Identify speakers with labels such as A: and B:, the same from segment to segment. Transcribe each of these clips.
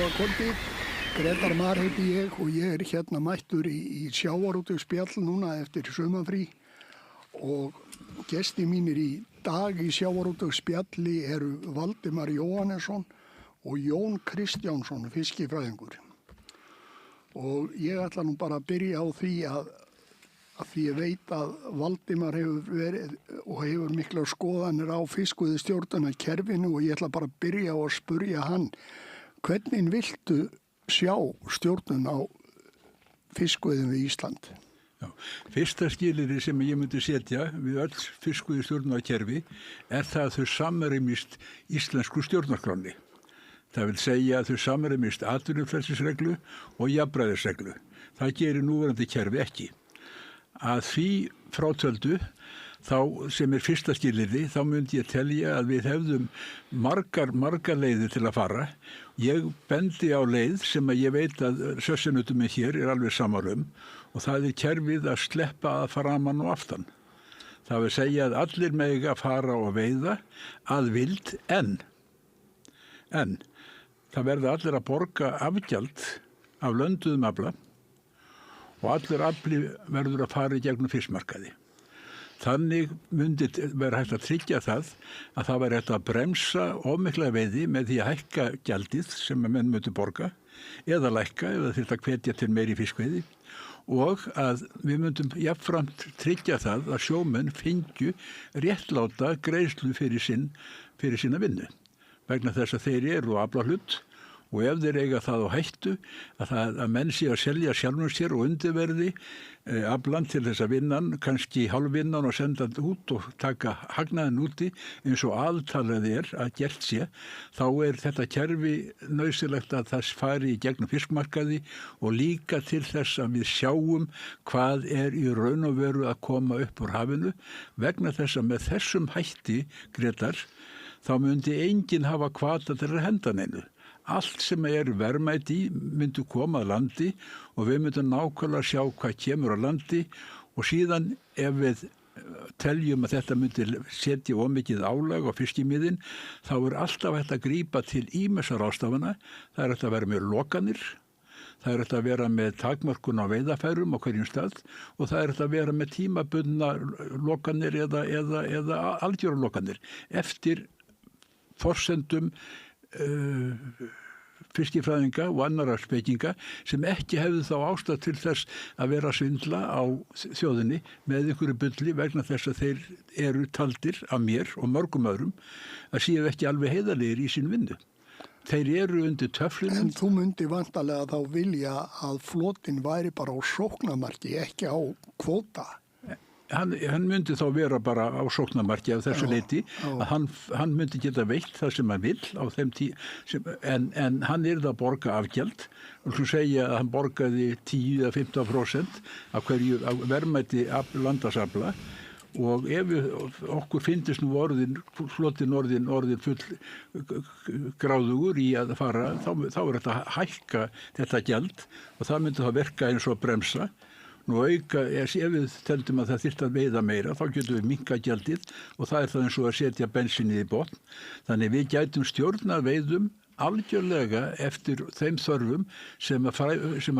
A: Góða kvöldið, Grétar Mar heiti ég og ég er hérna mættur í sjávarútvegsspjall núna eftir sumarfrí og gesti mínir í dag í sjávarútvegsspjalli eru Valdimar Jóhannesson og Jón Kristjánsson, fiskifræðingur. Og ég ætla nú bara að byrja á því að því ég veit að Valdimar hefur verið og hefur miklar skoðanir á fiskveiðistjórnunarkerfinu og ég ætla bara að byrja á að spurja hann hvernig viltu sjá stjórnun á fiskveiðum við Ísland?
B: Já, fyrsta skilyrði sem ég myndi setja við öll fiskveiðistjórnunarkerfi er það að þau samræmist íslensku stjórnarskránni. Það vil segja að þau samræmist atvinnufrelsisreglu og jafnræðisreglu. Það gerir núverandi kerfi ekki. Að því frátöldu, þá sem er fyrsta skilyrði, þá myndi ég telja að við hefðum margar leiðir til að fara. Ég bendi á leið sem að ég veit að sössinutum hér er alveg samarum og það er kerfið að sleppa að framan og aftan. Það vil segja að allir mega fara og veiða að vild en það verða allir að borga afgjald af lönduðum afla og allir afli verður að fara í gegnum fiskmarkaði. Þannig myndi vera hægt að tryggja það að það væri hægt að bremsa of mikla veiði með því að hækka gjaldið sem menn myndi borga eða lækka eða þyrfti að hvetja til meiri fiskveiði og að við myndum jafnframt tryggja það að sjómenn fengju réttláta greiðslu fyrir sína vinnu vegna þess að þeir eru á aflahlut og ef þeir eiga það á hættu að menn sé að selja sjálfum sér og undirverði aflan til þess að vinnan, kannski hálfvinnan og senda út og taka hagnaðin úti eins og aðtalað að gert sé, þá er þetta kerfi nauðsynlegt að það fari í gegnum fiskmarkaði og líka til þess að við sjáum hvað er í raun og veru að koma upp úr hafinu vegna þess að með þessum hætti, Grétar, þá myndi enginn hafa hvata til að henda neinu. Allt sem er verðmæti myndi koma að landi og við myndum nákvæmlega sjá hvað kemur á landi og síðan ef við teljum að þetta myndi setja ómikið álag á fiskimiðin þá er alltaf hægt að grípa til ýmissa ráðstafana. Það er hægt að vera með lokanir, það er hægt að vera með takmörkun á veiðarfærum á hverjum stað og það er hægt að vera með tímabundna lokanir eða algjörlokanir eftir forsendum fiskifræðinga og annarra spekinga sem ekki hefðu þá ástæð til þess að vera að svindla á þjóðinni með einhverju bulli vegna þess að þeir eru taldir af mér og mörgum öðrum að séu ekki alveg heiðarlegir í sín vinnu. Þeir eru undir töflunum.
A: En þú myndi vantarlega þá vilja að flotinn væri bara á sóknarmarki, ekki á kvóta.
B: Hann myndi þá vera bara á sóknarmarki af þessu leyti að hann myndi geta veitt það sem hann vill á þeim en hann yrði að borga afgjald og svo segja að hann borgaði 10-15% af hverju verðmæti landasafla og ef okkur fyndist nú flotinn orðin full gráðugur í að fara þá er þetta að hækka þetta gjald og það myndi þá verka eins og bremsa. Nú auka, ef við teldum að það þyrfti að veiða meira, þá getum við minnka gjaldið og það er það eins og að setja bensínið í botn. Þannig við gætum stjórnað veiðum algjörlega eftir þeim þörfum sem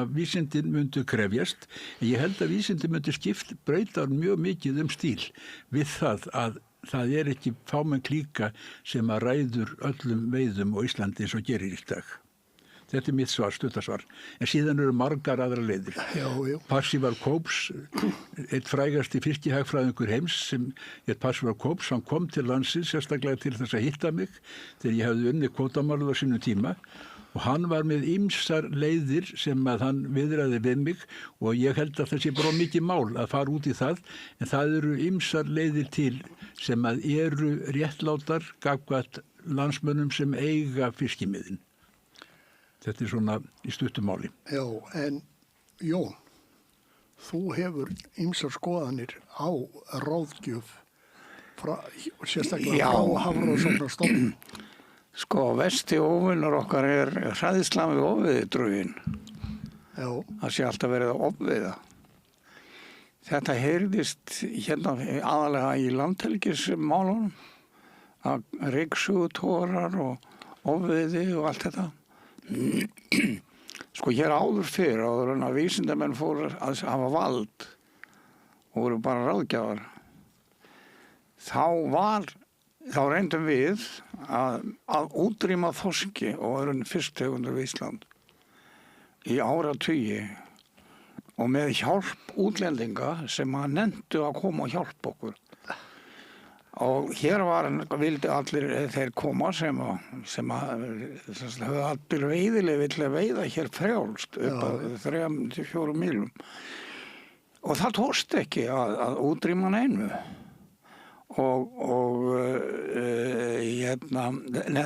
B: að vísindin myndu krefjast. En ég held að vísindin myndu breyta mjög mikið stíl við það að það er ekki fámenn klíka sem að ræður öllum veiðum á Íslandi eins og gerir í dag. Þetta er mitt svar, stuttasvar. En síðan eru margar aðra leiðir. Parzival Cobbs, eitt frægasti fiskihagfræðingur heims sem Parzival Cobbs, hann kom til landsins sérstaklega til þess að hitta mig þegar ég hefði unnið kvótamálið á sínum tíma og hann var með ýmsar leiðir sem að hann viðraði við mig og ég held að það sé bara mikið mál að fara út í það en það eru ýmsar leiðir til sem að eru réttlátar gagnvart landsmönnum sem eiga fiskimiðin. Þetta er svona í stuttumáli.
A: Já, en Jón, þú hefur ýmsar skoðanir á ráðgjöf sérstaklega frá Hafrannsóknastofnun.
C: Sko, versti óvinur okkar er hræðislan við ofveiðidrögin.
A: Já.
C: Það sé alltaf verið að ofveiða. Þetta heyrðist hérna aðalega í landhelgismálunum að ryksugutogar og ofveiði og allt þetta. Sko hér áður fyrr, áður en að vísindamenn fóru að hafa vald og voru bara ráðgjafar, þá reyndum við að útrýma þorski og öðrum fisktegundur við Ísland í áratugi og með hjálp útlendinga sem að nenntu að koma og hjálpa okkur. Og hér vildi allir þeir koma sem höfðu allir veiðileyfi til að veiða hér frjálst upp að 3-4 mílum. Og það tókst ekki að útrýma neinu.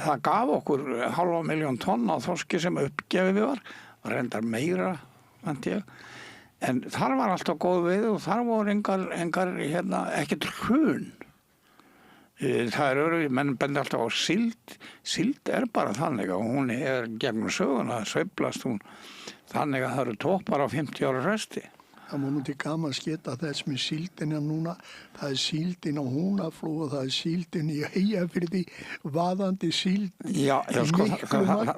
C: Það gaf okkur 500.000 tonn af þorski sem uppgefið var, reyndar meira, en þar var alltaf góð veiði og þar voru engar ekkert hrun. Það menn bendi alltaf á síld bara þannig að hún gegnum söguna, sveiflast hún þannig að það eru toppar á 50 ára fresti.
A: Það má nú til gaman sketa þess með síldina núna. Það síldin á Húnaflóa, það síldin í Eyjafirði, vaðandi síld.
C: Já, sko,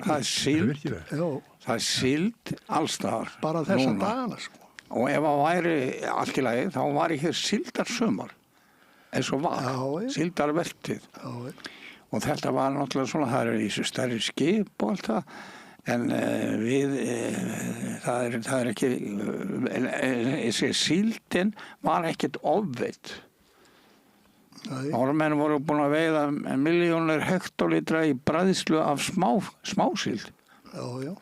C: það síld. Það síld allstaðar.
A: Bara þessa dagana, sko.
C: Og ef það væri allt í lagi, þá var hér síldarsumar, eins og var, síldarvertíð. Og þetta var náttúrulega svona, það í þessu stærri skip og allt það. En það er ekki, síldin var ekkert ofveidd. Norðmenn voru búin að veiða milljónir hektolítra í bræðslu af smásíld.
A: Já.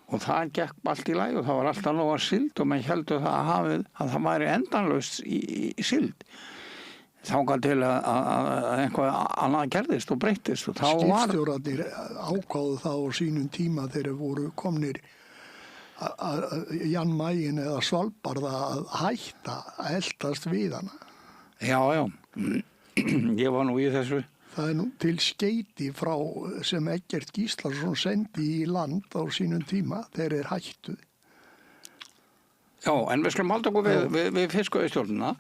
C: Og það gekk allt í lagi og það var alltaf nóg að síld og menn héldu að það væri endanlaust í síld. Þangað til að eitthvað annað gerðist og breyttist.
A: Skipstjórarnir ákváðu það á sínum tíma þegar voru komnir Jan Mayen eða Svalbarða að hætta að eltast við hana.
C: Já. Ég var nú í þessu.
A: Það nú til skeyti frá sem Eggert Gíslason sendi í land á sínum tíma þegar þeir hættu.
C: Já, en við skulum halda okkur við fiskveiðistjórnina.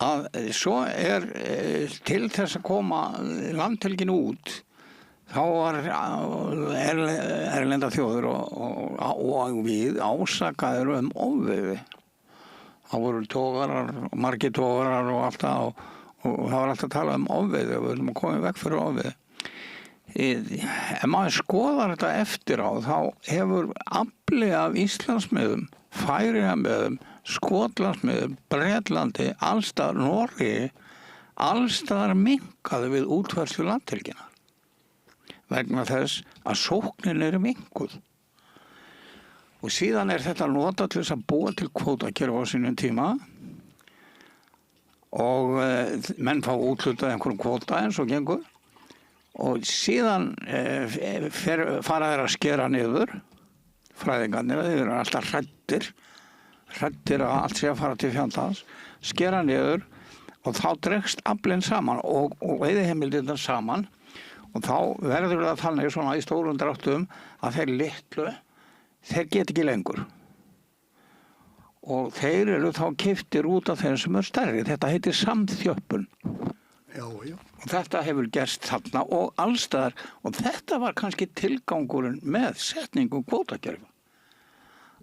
C: Að svo til þess að koma landhelgin út þá var erlenda þjóður og við ásakaðir ofveiði. Það voru togarar, margir togarar og allt það og það var alltaf að tala ofveiði og við viljum að koma vekk fyrir ofveiði. Ef maður skoðar þetta eftir á þá hefur afli af Íslandsmiðum, Færeyjamiðum, Skotlandsmiðum, Bretlandi, allstaðar Noregi, allstaðar minnkaði við útfærslu landhelginnar vegna þess að sóknin minnkuð. Og síðan þetta notað til þess að búa til kvótakerfi á sínum tíma og menn fá úthlutað einhverjum kvóta eins og gengur og síðan fara þeir að skera niður, fræðingarnir, þeir eru alltaf hræddir að allt sé að fara til fjandans, skera niður og þá dregst aflinn saman og veiðiheimildirnar saman og þá verður það þannig svona í stórum dráttum að þeir litlu, þeir get ekki lengur. Og þeir eru þá keyptir út af þeim sem stærri. Þetta heitir samþjöppun.
A: Já.
C: Og þetta hefur gerst þarna og allstaðar og þetta var kannski tilgangurinn með setningu kvótakerfa.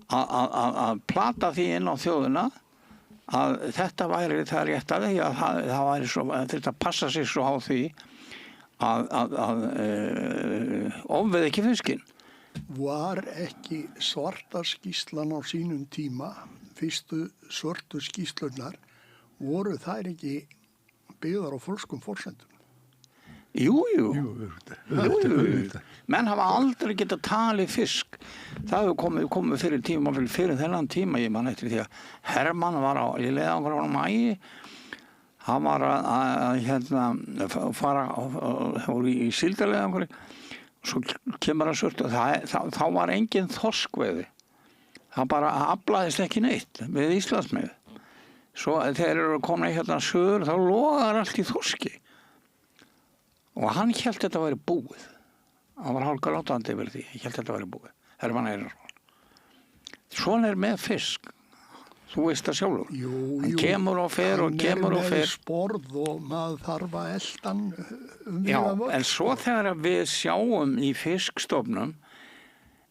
C: Að plata því inn á þjóðina að þetta væri það rétt að því að það væri svo, þetta passa sig svo á því að ofveiða ekki fiskinn.
A: Var ekki svarta skýrslan á sínum tíma, fyrstu svörtu skýrslurnar, voru þær ekki byggðar á fölskum forsendum?
C: Jú. Menn hafa aldrei getað talið fisk. Það hefur komið fyrir tíma, fyrir þennan tíma, ég man eftir því að Hermann var í leiðangur á Mæi, hann var að fara í síldarleiðangur, svo kemur hann surt og þá var engin þorskveiði. Það bara aflaðist ekki neitt við Íslandsmið. Svo þegar eru komin söður, þá logar allt í þorski. Og hann hélt þetta væri búið. Hann var hálfgrátandi yfir því. Ég hélt þetta væri búið. Hermann Einarsson. Svona með fisk. Þú veist það sjálfur. Hann kemur og fer og kemur og fer.
A: Hann með sporð og maður þarf að elta hann
C: Já, en svo þegar við sjáum í fiskstofnum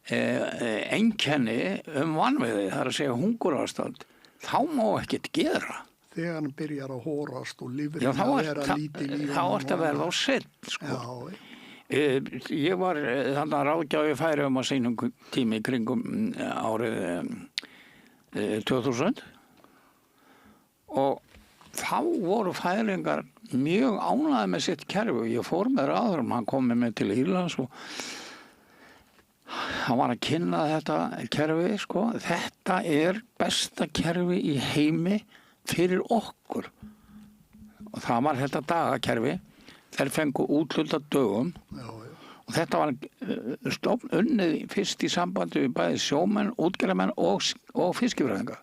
C: einkenni vanveiði, það er að segja hungurástand, þá má ekkert gera.
A: Þegar hann byrjar að hórast og lífrið
C: Já,
A: að vera lítið í
C: þá ertu að verða á sett, sko.
A: Já,
C: Ég var þannig að ráðgjafi Færeyjum á sínum tími kringum árið 2000 og þá voru Færeyingar mjög ánægðir með sitt kerfi. Ég fór með ráðurum, hann kom með mig til Írlands og hann var að kynna þetta kerfi, sko. Þetta er besta kerfi í heimi fyrir okkur. Og það var þetta dagakerfi. Þeir fengu úthlutað dögum og þetta var unnið fyrst í sambandi við bæði sjómenn, útgerðarmenn og fiskifræðinga.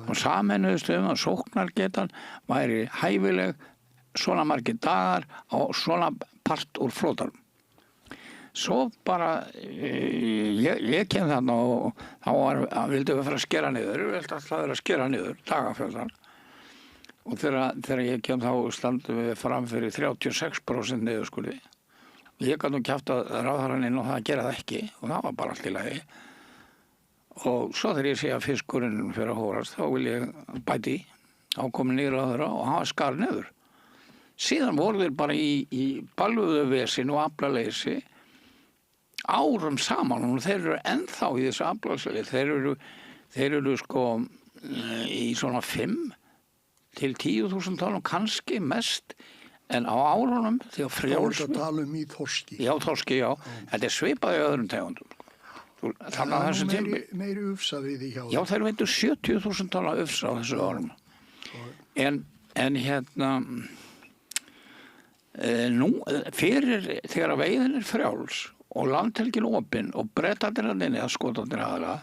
C: Og sameinuðust að sóknargetan væri hæfileg svona margir dagar á svona part úr flotanum. Svo bara, ég kem þarna og þá vildi við fara að skera niður, við vildi alltaf vera að skera niður dagafjöldan. Og þegar ég kem þá standum við fram fyrir 36% niðurskurði. Ég gat nú kjafta ráðherrann inn og það að gera það ekki og það var bara allt í lagi. Og svo þegar ég sé að fiskurinn fyrir að hórast þá vil ég bæti á komin niður ráðherra og hafa skar niður. Síðan voru þeir bara í balvuðu vesin og aflaleysi árum saman og þeir eru ennþá í þessu aflaleysi. Þeir eru sko í svona 5 til 10.000 tonn kannski mest en á árunum þegar frjáls...
A: Það er að tala í þorski.
C: Já, þorski, já. Þetta er svipað í öðrum tegundum.
A: Það er meiri ufsa við því hjá það.
C: Já, þeir veitur 70.000 tonn ufsa á þessu árum. En hérna... nú, fyrir þegar veiðin er frjáls og landhelgin opinn og brettarnir að skotarnir aðra,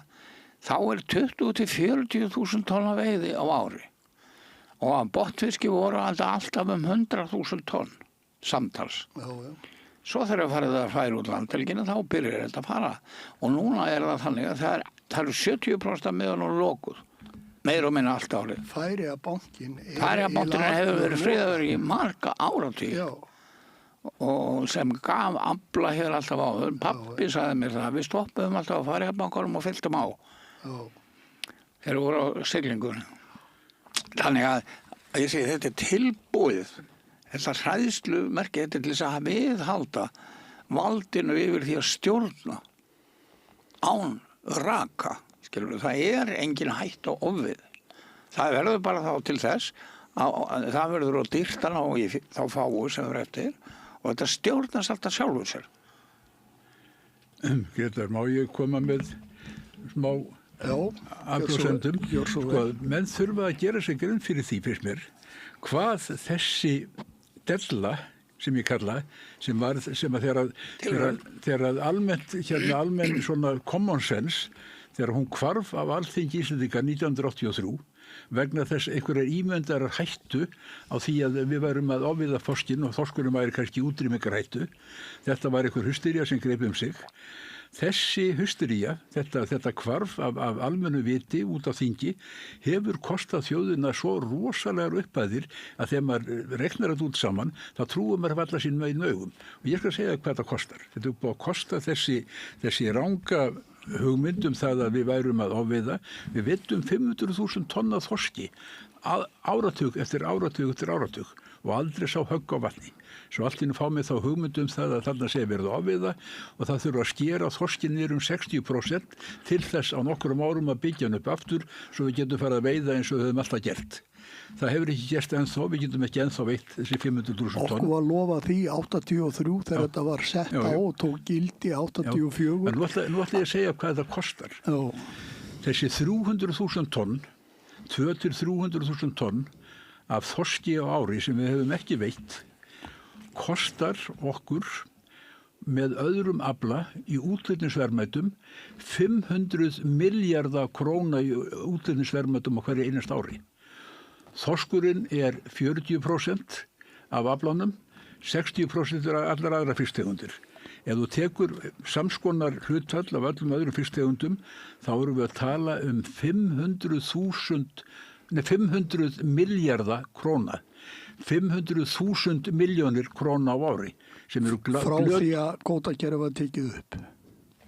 C: þá er 20 til 40.000 tonn veiði á ári. Og að botnfiski voru alltaf 100.000 tonn samtals.
A: Já.
C: Svo þegar farið að færa út landhelgina þá byrjar þetta að fara. Og núna er það þannig að það eru 70% af miðunum lokuð. Meir og minna allt árið.
A: Færeyjabankinn
C: hefur verið friðaður í marga áratug.
A: Já.
C: Og sem gaf afla hér alltaf áður. Pappi sagði mér það. Við stoppuðum alltaf á Færeyjabankanum og fylltum á.
A: Já.
C: Þeir voru á siglingur. Þannig að ég segi þetta er tilbúið, þetta hræðslumerki, þetta er til þess að viðhalda valdinu yfir því að stjórna án raka, skilur við, það er engin hætt á ofvið. Það verður bara þá til þess að það verður á dýrtan á þá fáu sem verður eftir og þetta stjórnast alltaf sjálfur sér.
B: Grétar, má ég koma með smá aflóðsendum? Sko, menn þurfa að gera sig grunn fyrir því fyrst mér hvað þessi della sem ég kalla sem að þegar almenn svona common sense þegar hún hvarf af Alþingi Íslendinga 1983 vegna þess einhverjar ímyndarar hættu á því að við værum að ofviða þorskinn og þorskurinn væri kannski útrýmingarhættu. Þetta var einhver hystería sem greip sig. Þessi hystería, þetta hvarf af almennu viti út á þingi hefur kostað þjóðina svo rosalegar upphæðir að þegar maður reknar þetta út saman þá trúum maður varla sín með augum. Og ég skal segja hvað þetta kostar. Þetta er búið að kosta þessi ranga hugmyndum það að við værum að ofveiða. Við veitum 500.000 tonn af þorski áratug eftir áratug og aldrei sá högg á vatni. Svo allt inn fá mig þá hugmyndum það að þarna sé verið ofveiða og það þurfa að skera þorskinn niður 60% til þess á nokkrum árum að byggja hann upp aftur svo við getum farið að veiða eins og við höfum alltaf gert. Það hefur ekki gerst ennþá, við getum ekki ennþá veitt þessi 500.000 tonn.
A: Okkur var lofað því 83 þegar þetta var sett á og tók gildi 84.
B: En nú ætla ég að segja hvað þetta kostar.
A: Já.
B: Þessi 300.000 tonn, 200 til 300.000 tonn af þorski á ári sem við hefum ekki veitt kostar okkur með öðrum afla í útflutningsverðmætum 500 milljarða króna í útflutningsverðmætum á hverju einasta ári. Þorskurinn er 40% af aflanum, 60% er allar aðra fisktegundir. Ef þú tekur samskonar hlutfall af öllum öðrum fisktegundum, þá erum við að tala 500 milljarða króna. 500.000 milljónir króna á ári sem eru
A: frá því að kvótakerfið var tekið upp.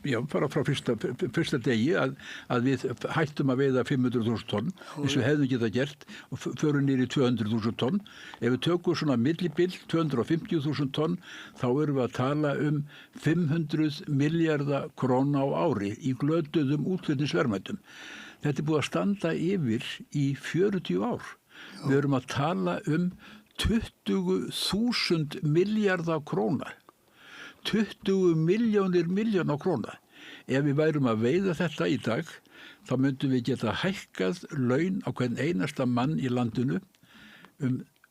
B: Já, bara frá fyrsta degi að við hættum að veiða 500.000 tonn eins og hefðum getað gert og förum niður í 200.000 tonn. Ef við tökum svona millibil 250.000 tonn þá erum við að tala 500 milljarða króna á ári í glötuðum útflutningsverðmætum. Þetta er búið að standa yfir í 40 ár. Við erum að tala 20.000 milljarða króna. 20 miljóna króna. Ef við værum að veiða þetta í dag, þá myndum við geta hækkað laun á hvern einasta mann í landinu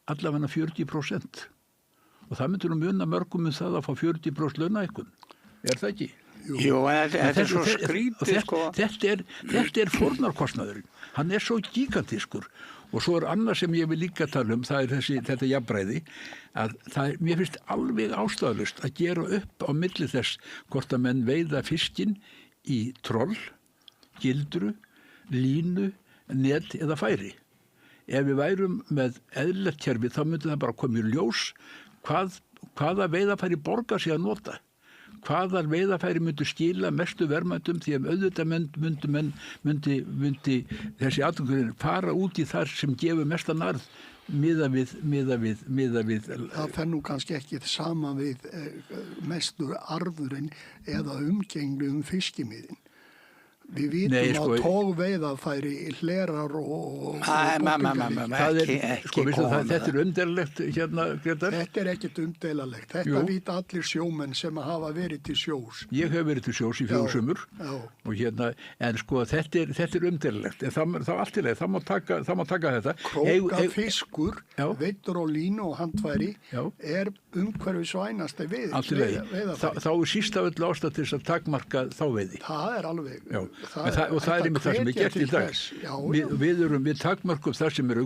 B: allavega 40%. Og það myndur muna mörgum það að fá 40% launahækkun. Er það ekki?
C: Jú, þetta er svo skrítið, sko.
B: Þetta er fórnarkostnaðurinn. Hann er svo gigantískur. Og svo annað sem ég vil líka tala það er þetta jafnræði, að mér finnst alveg ástæðulaust að gera upp á milli þess hvort að menn veiða fiskinn í troll, gildru, línu, net eða færi. Ef við værum með eðlilegt kerfi þá myndi það bara koma í ljós hvaða veiðafæri borgar sig að nota. Hvaða veiðafæri myndi skila mestu verðmætum því að auðvitað myndi þessi atvinnugrein fara út í þar sem gefur mestan arð miðað við.
A: Það fer nú kannski ekki saman við mestur arðurinn eða umgengni fiskimiðin. Við vitum að tógveiðafæri hlerar og
B: þetta er umdeililegt hérna, Grétar.
A: Þetta er ekkert umdeilalegt. Þetta vita allir sjómenn sem hafa verið til sjós.
B: Ég hef verið til sjós í 4 sumur og hérna, en sko þetta er umdeililegt. En það allt í leið, það má taka þetta.
A: Krókafiskur, veiddur á línu og handfæri er umhverfisvænasta veiði.
B: Allt í leið. Þá er síst af öll ástæða til þess að takmarka þá veiði.
A: Það er alveg.
B: Og það er einmitt það sem er gert í dag. Við takmörkum það sem er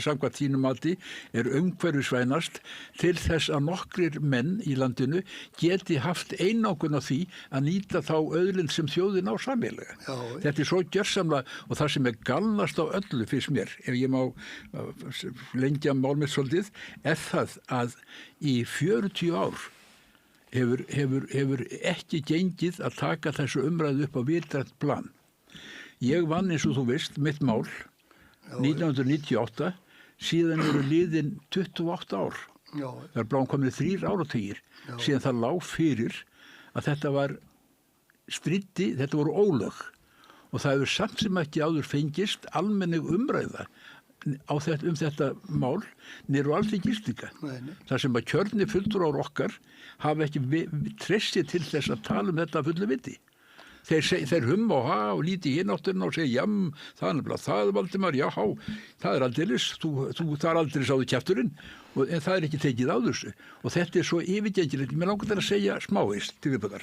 B: samkvæmt þínu mati, er umhverfisvænast til þess að nokkrir menn í landinu geti haft einokun á því að nýta þá auðlind sem þjóðin á sameiginlega. Þetta er svo gjörsamlega og það sem er galnast á öllu fyrst mér, ef ég má lengja mál mitt svolítið, er það að í 40 ár hefur ekki gengið að taka þessu umræðu upp á vitrænt plan. Ég vann eins og þú veist mitt mál 1998, síðan eru liðin 28 ár. Það er bráðum komin 3 áratugir síðan það lá fyrir að þetta var stríddi, þetta voru ólög og það hefur samt sem ekki áður fengist almennig umræða þetta mál niður á Alþingi. Það sem að kjörni fulltrúar okkar hafa ekki treysti til þess að tala þetta fullu viti. Þeir humma og ha og líti í hinátturinn og segja það er nefnilega það Valdimar, það er aldeilis, það er aldeilis áður kjafturinn en það er ekki tekið á þessu og þetta er svo yfirgengilegt. Mér langar að segja smáist til viðbúðar.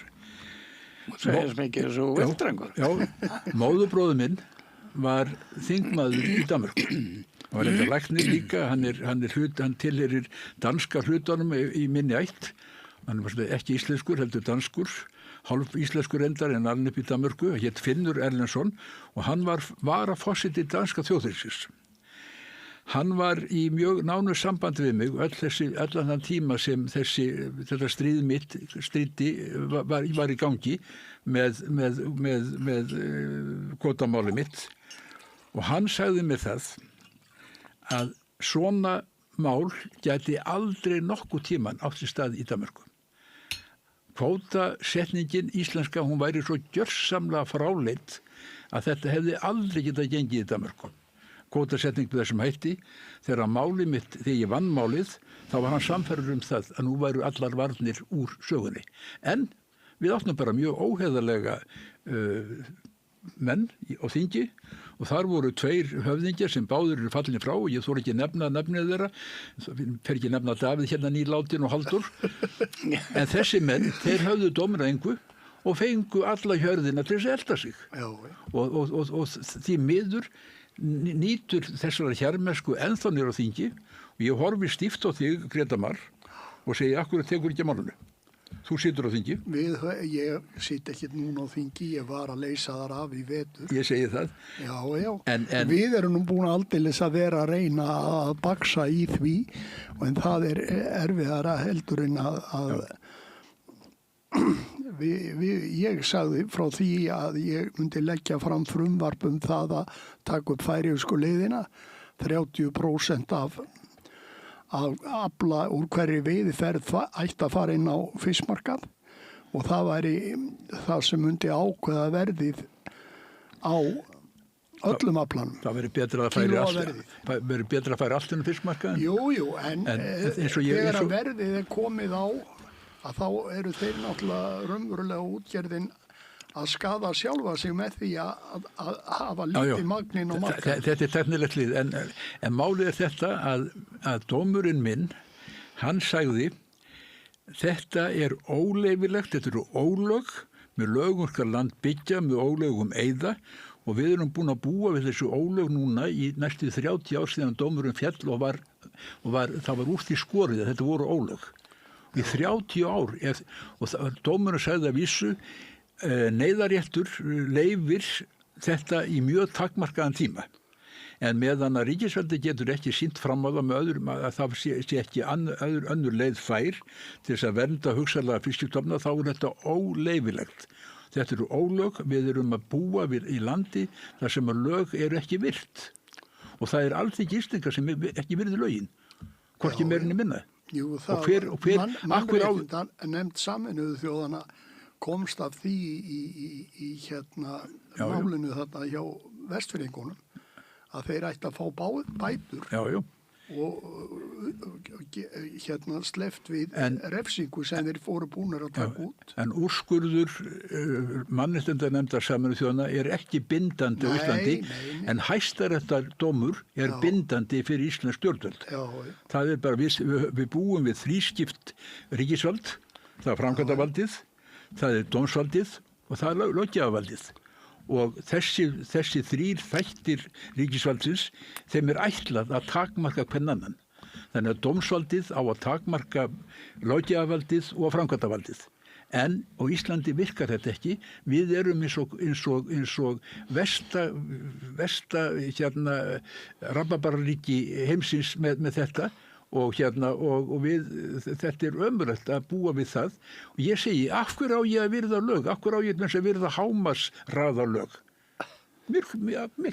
C: Segja sem ekki þessu viltrengur.
B: Móðurbróður minn var þingmaður í Danmörku. Hann var þetta læknir líka, hann tilheyrir danska hlutunum í minni ætt. Hann var ekki íslenskur, heldur danskur, hálf íslenskur endar en alveg upp í Danmörku, hét Finnur Erlendsson og hann var varaforseti danska þjóðþingsins. Hann var í mjög nánu sambandi við mig allan þann tíma sem þetta stríð mitt var í gangi með kvótamáli mitt og hann sagði mér það að svona mál gæti aldrei nokkuð tíman átt sér stað í Danmörku. Kvótasetningin íslenska, hún væri svo gjörsamlega fráleitt að þetta hefði aldrei getað gengið í Danmörku. Kvótasetning með þessum hætti, þegar ég vann málið, þá var hann samferður það að nú væru allar varnir úr sögunni. En við áttum bara mjög óheðalega menn á þingi og þar voru 2 höfðingjar sem báðir eru fallinni frá og ég þóra ekki nefna nafnið þeirra, fer ekki nefna Davíð hérna nýlátin og Halldór en þessi menn, þeir höfðu dómur að engu og fengu alla hjörðina til þess að elda sig og því miður nýtur þessara hjarmesku ennþá niður á þingi og ég horfi stíft á þig, Grétar Mar og segi, akkur tekur ekki málunu? Þú situr á þingi?
A: Ég sit ekki núna á þingi, ég var að leysa þar af í vetur.
B: Ég segi það.
A: Já. En við erum nú búin aldeilis að vera að reyna að baksa í því en það er erfiðara heldur en að ég sagði frá því að ég myndi leggja fram frumvarp það að taka upp færeysku leiðina, 30% af afla úr hverju veiðiferð ætti að fara inn á fiskmarkað og það væri það sem myndi ákveða verðið á öllum aflanum.
B: Það verður betra að færa allt inn á fiskmarkaðin?
A: Jú, en þegar að verðið komið á að þá eru þeir náttúrulega raunverulega útgerðin að skaða sjálfa sig með því að hafa lítið magnin á markaðinn.
B: Þetta er tæknilegt lið, en málið er þetta að dómurinn minn, hann sagði, þetta er óleyfilegt, þetta eru ólög, með lögum skal land byggja, með ólögum eyða og við erum búin að búa við þessu ólög núna í næstu 30 ár síðan dómurinn fjall og það var úr því skorið að þetta voru ólög. Í 30 ár og dómurinn sagði að vísu neyðaréttur leyfir þetta í mjög takmarkaðan tíma. En meðan að ríkisveldi getur ekki sýnt fram á það með öðrum að það sé ekki önnur leið fær til þess að vernda hugsanlega fiskistofna, þá er þetta óleyfilegt. Þetta eru ólög, við erum að búa í landi þar sem að lög eru ekki virt. Og það er Alþingi Íslendinga sem ekki virði lögin, hvorki meirinni minna.
A: Jú, það mannréttinda nefnd Sameinuðu þjóðana komst af því í málinu þarna hjá Vestfirðingunum að þeir ætti að fá bætur og sleppt við refsingu sem þeir fóru búnir að taka út.
B: En úrskurður mannréttindanefndar Sameinuðu þjóðanna er ekki bindandi á Íslandi, en hæstaréttardómur er bindandi fyrir íslensk stjórnvöld. Það er bara, við búum við þrískipt ríkisvald, það er framkvæmdarvaldið, það er dómsvaldið og það er löggjafavaldið. Og þessi þrír þættir ríkisvaldsins, þeim er ætlað að takmarka hvern annan. Þannig að dómsvaldið á að takmarka löggjafavaldið og framkvæmdarvaldið. En á Íslandi virkar þetta ekki. Við erum eins og versta rabarbararíki heimsins með þetta. Og þetta er ömurlegt að búa við það og ég segi, af hverju á ég að virða lög? Af hverju á ég að virða hámarksraðarlög? Mér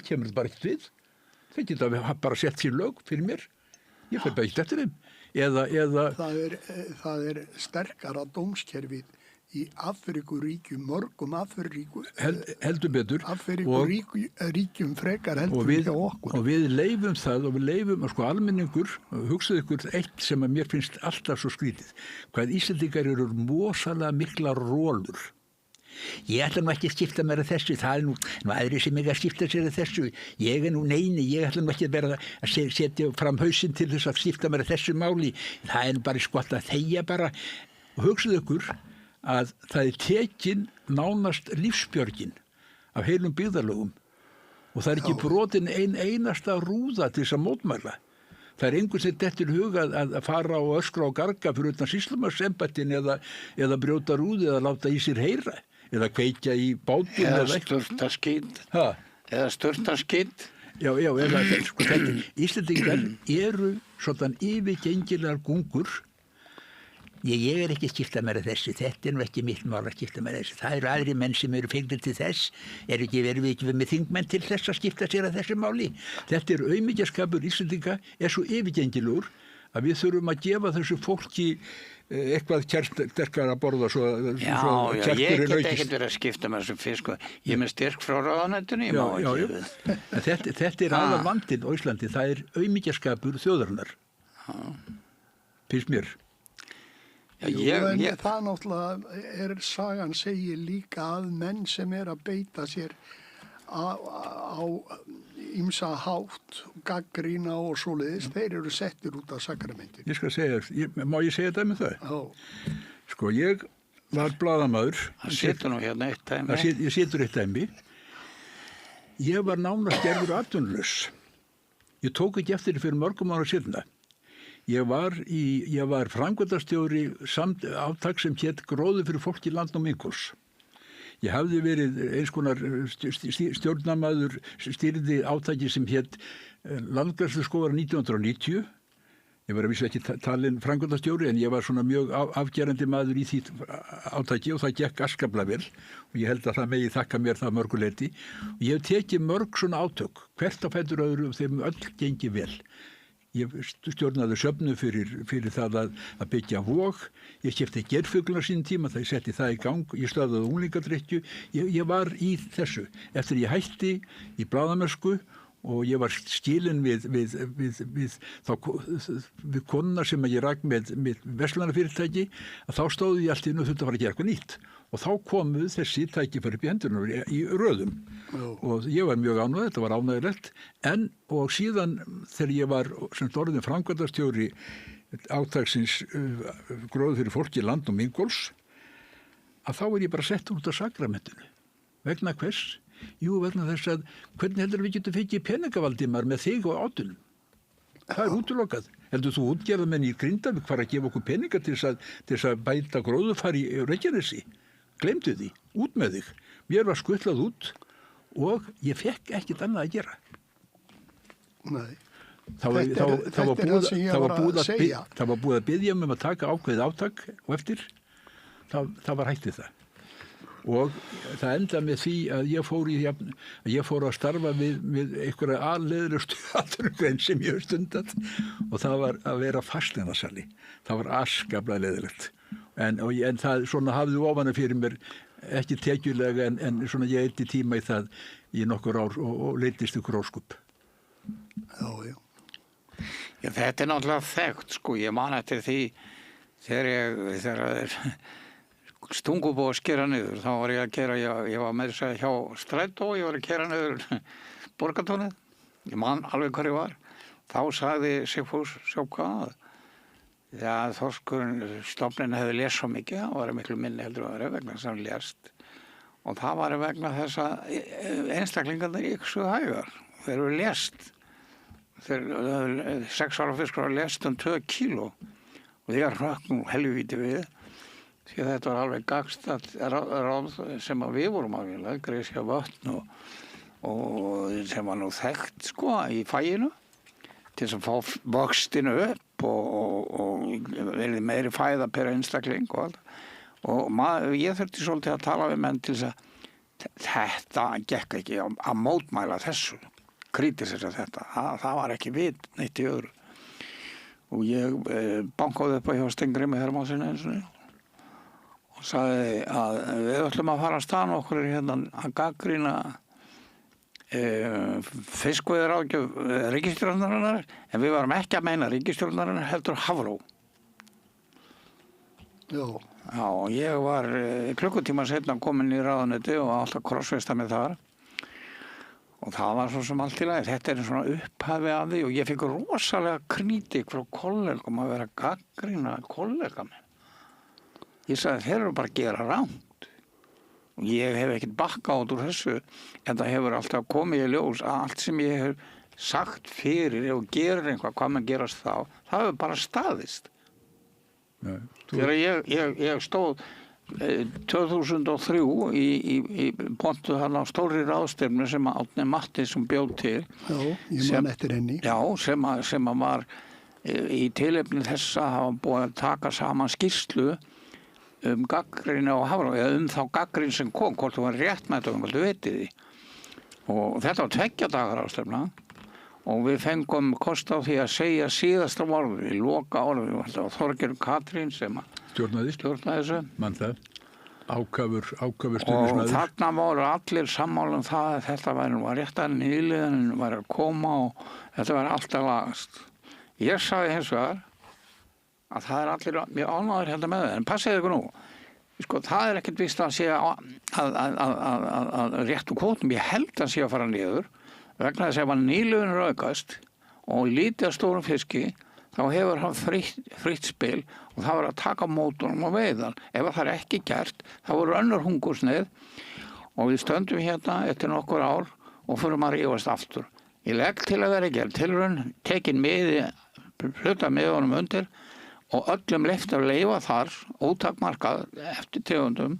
B: kemur þetta bara ekkert við. Þeir geta bara sett sér lög fyrir mér. Ég fer bara ekkert eftir þeim.
A: Það er sterkara dómskerfið í Afríkuríkjum, mörgum Afríku
B: heldur betur
A: Afríkuríkjum frekar heldur hjá okkur.
B: Og við leifum það og við leifum, almenningur, hugsaðu ykkur eitt sem að mér finnst alltaf svo skrítið, hvað Íslendingar eru mosalega mikla rólur. Ég ætla nú ekki að skipta mér að þessu, það er nú aðri sem ekki að skipta sér að þessu, ég er nú neini, ég ætla nú ekki að vera að setja fram hausinn til þess að skipta mér að þessu máli, það er bara skott að þegja bara. Og hugsaðu ykkur að það er tekin nánast lífsbjörgin af heilum byggðarlögum og það er ekki brotin einasta rúða til þess að mótmæla. Það er einhvern sem dettur hugað að fara og öskra og garga fyrir utan sýslumannsembættin eða brjóta rúði eða láta í sér heyra eða kveikja í bátinn
C: eða sturta skýt.
B: Já, Íslendingar eru svona yfirgengilegar gungur. Ég er ekki að skipta mér að þessu, þetta er nú ekki mitt mál að skipta mér að þessu. Það eru aðri menn sem eru fengnir til þess, erum við ekki með þingmenn til þess að skipta sér að þessu máli. Þetta er aumingjaskapur Íslendinga, er svo yfirgengilegur að við þurfum að gefa þessu fólki eitthvað kjarsterkar að borða svo
C: ég get ekkert verið að skipta mér þessu fisk. Ég er með styrk frá ráðuneytinu, ég má ekki.
B: Þetta er aðal vandinn á Íslandi, það er aumingjaskapur þjóðarinnar. Finnst mér.
A: Það náttúrulega sagan segir líka að menn sem að beita sér á ýmsa hátt, gagnrýna og svoleiðis, þeir eru settir út af sakramentin.
B: Ég skal segja, má ég segja þetta með það? Já. Sko, ég var blaðamaður.
C: Það situr nú hérna eitt dæmi.
B: Ég situr eitt dæmi. Ég var nánast gerður atvinnulaus. Ég tók ekki eftir því fyrir mörgum ára síðan. Ég var framkvæmdastjóri átak sem hét Gróður fyrir fólk í Landnámi Ingólfs. Ég hafði verið eins konar stjórnarmaður, stýrði átaki sem hét Landgræðsluskógar 1990 Ég var að vísu ekki talinn framkvæmdastjóri en ég var svona mjög afgerandi maður í því átaki og það gekk afskaplega vel og ég held að það megi þakka mér það mörguleiti og ég hef tekið mörg svona átök hvert á fætur öðru og þeim öll gengi vel. Ég stjórnaði söfnu fyrir það að byggja Vog, ég keypti geirfuglana sín tíma það ég setti það í gang, ég stöðaði unglingadrykkju, ég var í þessu. Eftir ég hætti í blaðamennsku og ég var skilinn við konuna sem ég rak með verslunarfyrirtæki að þá stóði ég alltaf inn og þurfti að fara að gera eitthvað nýtt og þá komu þessi tækifæri upp í hendurnar í röðum og ég var mjög ánægður, þetta var ánægðilegt og síðan þegar ég var sem orðinn framkvæmdastjóri átaksins gróður fyrir fólki land og Ingóls að þá ég bara settur út af sakramentinu vegna hvers? Jú, vegna þess að hvernig heldur við getum fengið peningavaldimar með þig og átunum? Það er útilokað. Heldur þú útgerðamenn í Grindavík fara að gefa okkur peninga til þess að bæta gróðurfari í Reykjanesi? Gleymdu því, út með þig. Mér var skutlað út og ég fekk ekkert annað að gera.
A: Nei.
B: Það var búið að biðja um að taka ákveðið átak og eftir, það var hættið það. Og það endaði með því að ég fór að starfa við einhverja aðleiðustu atvinnugrein sem ég hef stundat og það var að vera fasteignasali. Það var afskaplega leiðilegt. En það svona hafði ofan fyrir mér ekki tekjulega en svona ég eyddi tíma í það í nokkur ár og leiddist ykkur óskup.
A: Já.
C: Já, þetta náttúrulega þekkt, sko. Ég man eftir því þegar stungu búið að skera niður, þá var ég að gera, ég var með þess að hjá Strætó, ég var að gera niður Borgartúnið, ég man alveg hvar ég var, þá sagði Sigfús Sjóka að þorskurinn, stofnin hefði lést svo mikið, það var miklu minni heldur að vera vegna þess að hann lést og það var vegna þess að einstaklingarnir yksu hægar, þeir eru lést, 6 ára fiskur var lést 2 kíló og því að hröknum helvíti við því að þetta var alveg gagnstætt ráð sem að við vorum ávinnilega, Gresja vötn og sem var nú þekkt sko í fæinu til þess að fá vöxtinu upp og verið meiri fæða per einstakling og allt. Og ég þurfti svolítið að tala við menn til þess að þetta gekk ekki að mótmæla þessu, kritisera þetta, það var ekki vit neitt í öðru. Og ég bankaði upp á hjá Steingrími Hermannssyni eins og sagði að við ætlum að fara að staðan okkur hérna að gagnrýna fiskveiðiráðgjöf ríkisstjórnarinnar en við varum ekki að meina ríkisstjórnarinnar heldur Hafró.
A: Já,
C: og ég var klukkutíma seinna komin í ráðuneyti og alltaf krossveista mig þar og það var svo sem allt í lagi. Þetta er svona upphafi af því og ég fikk rosalega kritík frá kollegum að vera að gagnrýna kollega minn. Ég sagði þeir eru bara að gera rangt og ég hef ekkert bakkað út úr þessu en það hefur alltaf komið í ljós að allt sem ég hef sagt fyrir og gerir eitthvað, hvað maður gerast þá, það hefur bara staðist.
B: Nei,
C: Þegar ég stóð 2003 í pontu þarna á stórri ráðstefnu sem Árni Matthísson bjóð til.
A: Já, ég man eftir henni.
C: Já, sem var í tilefni þess að hafa búið að taka saman skýrslu gagnrýni á Hafró eða þá gagnrýni sem kom, hvort þú var rétt með þetta hvort þú veitir því. Og þetta var 2 dagar ráðstefna og við fengum kost á því að segja síðasta orðið, í loka orðið, Þorgerður Katrín sem stjórnaði þessu.
B: Man það, ákafur
C: Og
B: stuðningsmaður.
C: þarna voru allir sammála um það að þetta var rétt að nýliðin var að koma og þetta var alltaf lagast. Ég sagði hins vegar að það er allir mjög ánægðir hérna með það, en passið ykkur nú. Sko, það er ekkert víst að sé að réttu kvótum, ég held að sé að fara niður, vegna þess að ef nýliðin er aukast og lítið af stórum fiski, þá hefur hann fritt spil og það var að taka mótunum og veiðan. Ef það er ekki gert, þá voru önnur hungursneið og við stöndum hérna eftir nokkur ár og förum að rífast aftur. Ég legg til að vera gerð tilraun, tekin hluta miðunum undir og öllum leyft að leyfa þar ótakmarkað eftir tegundum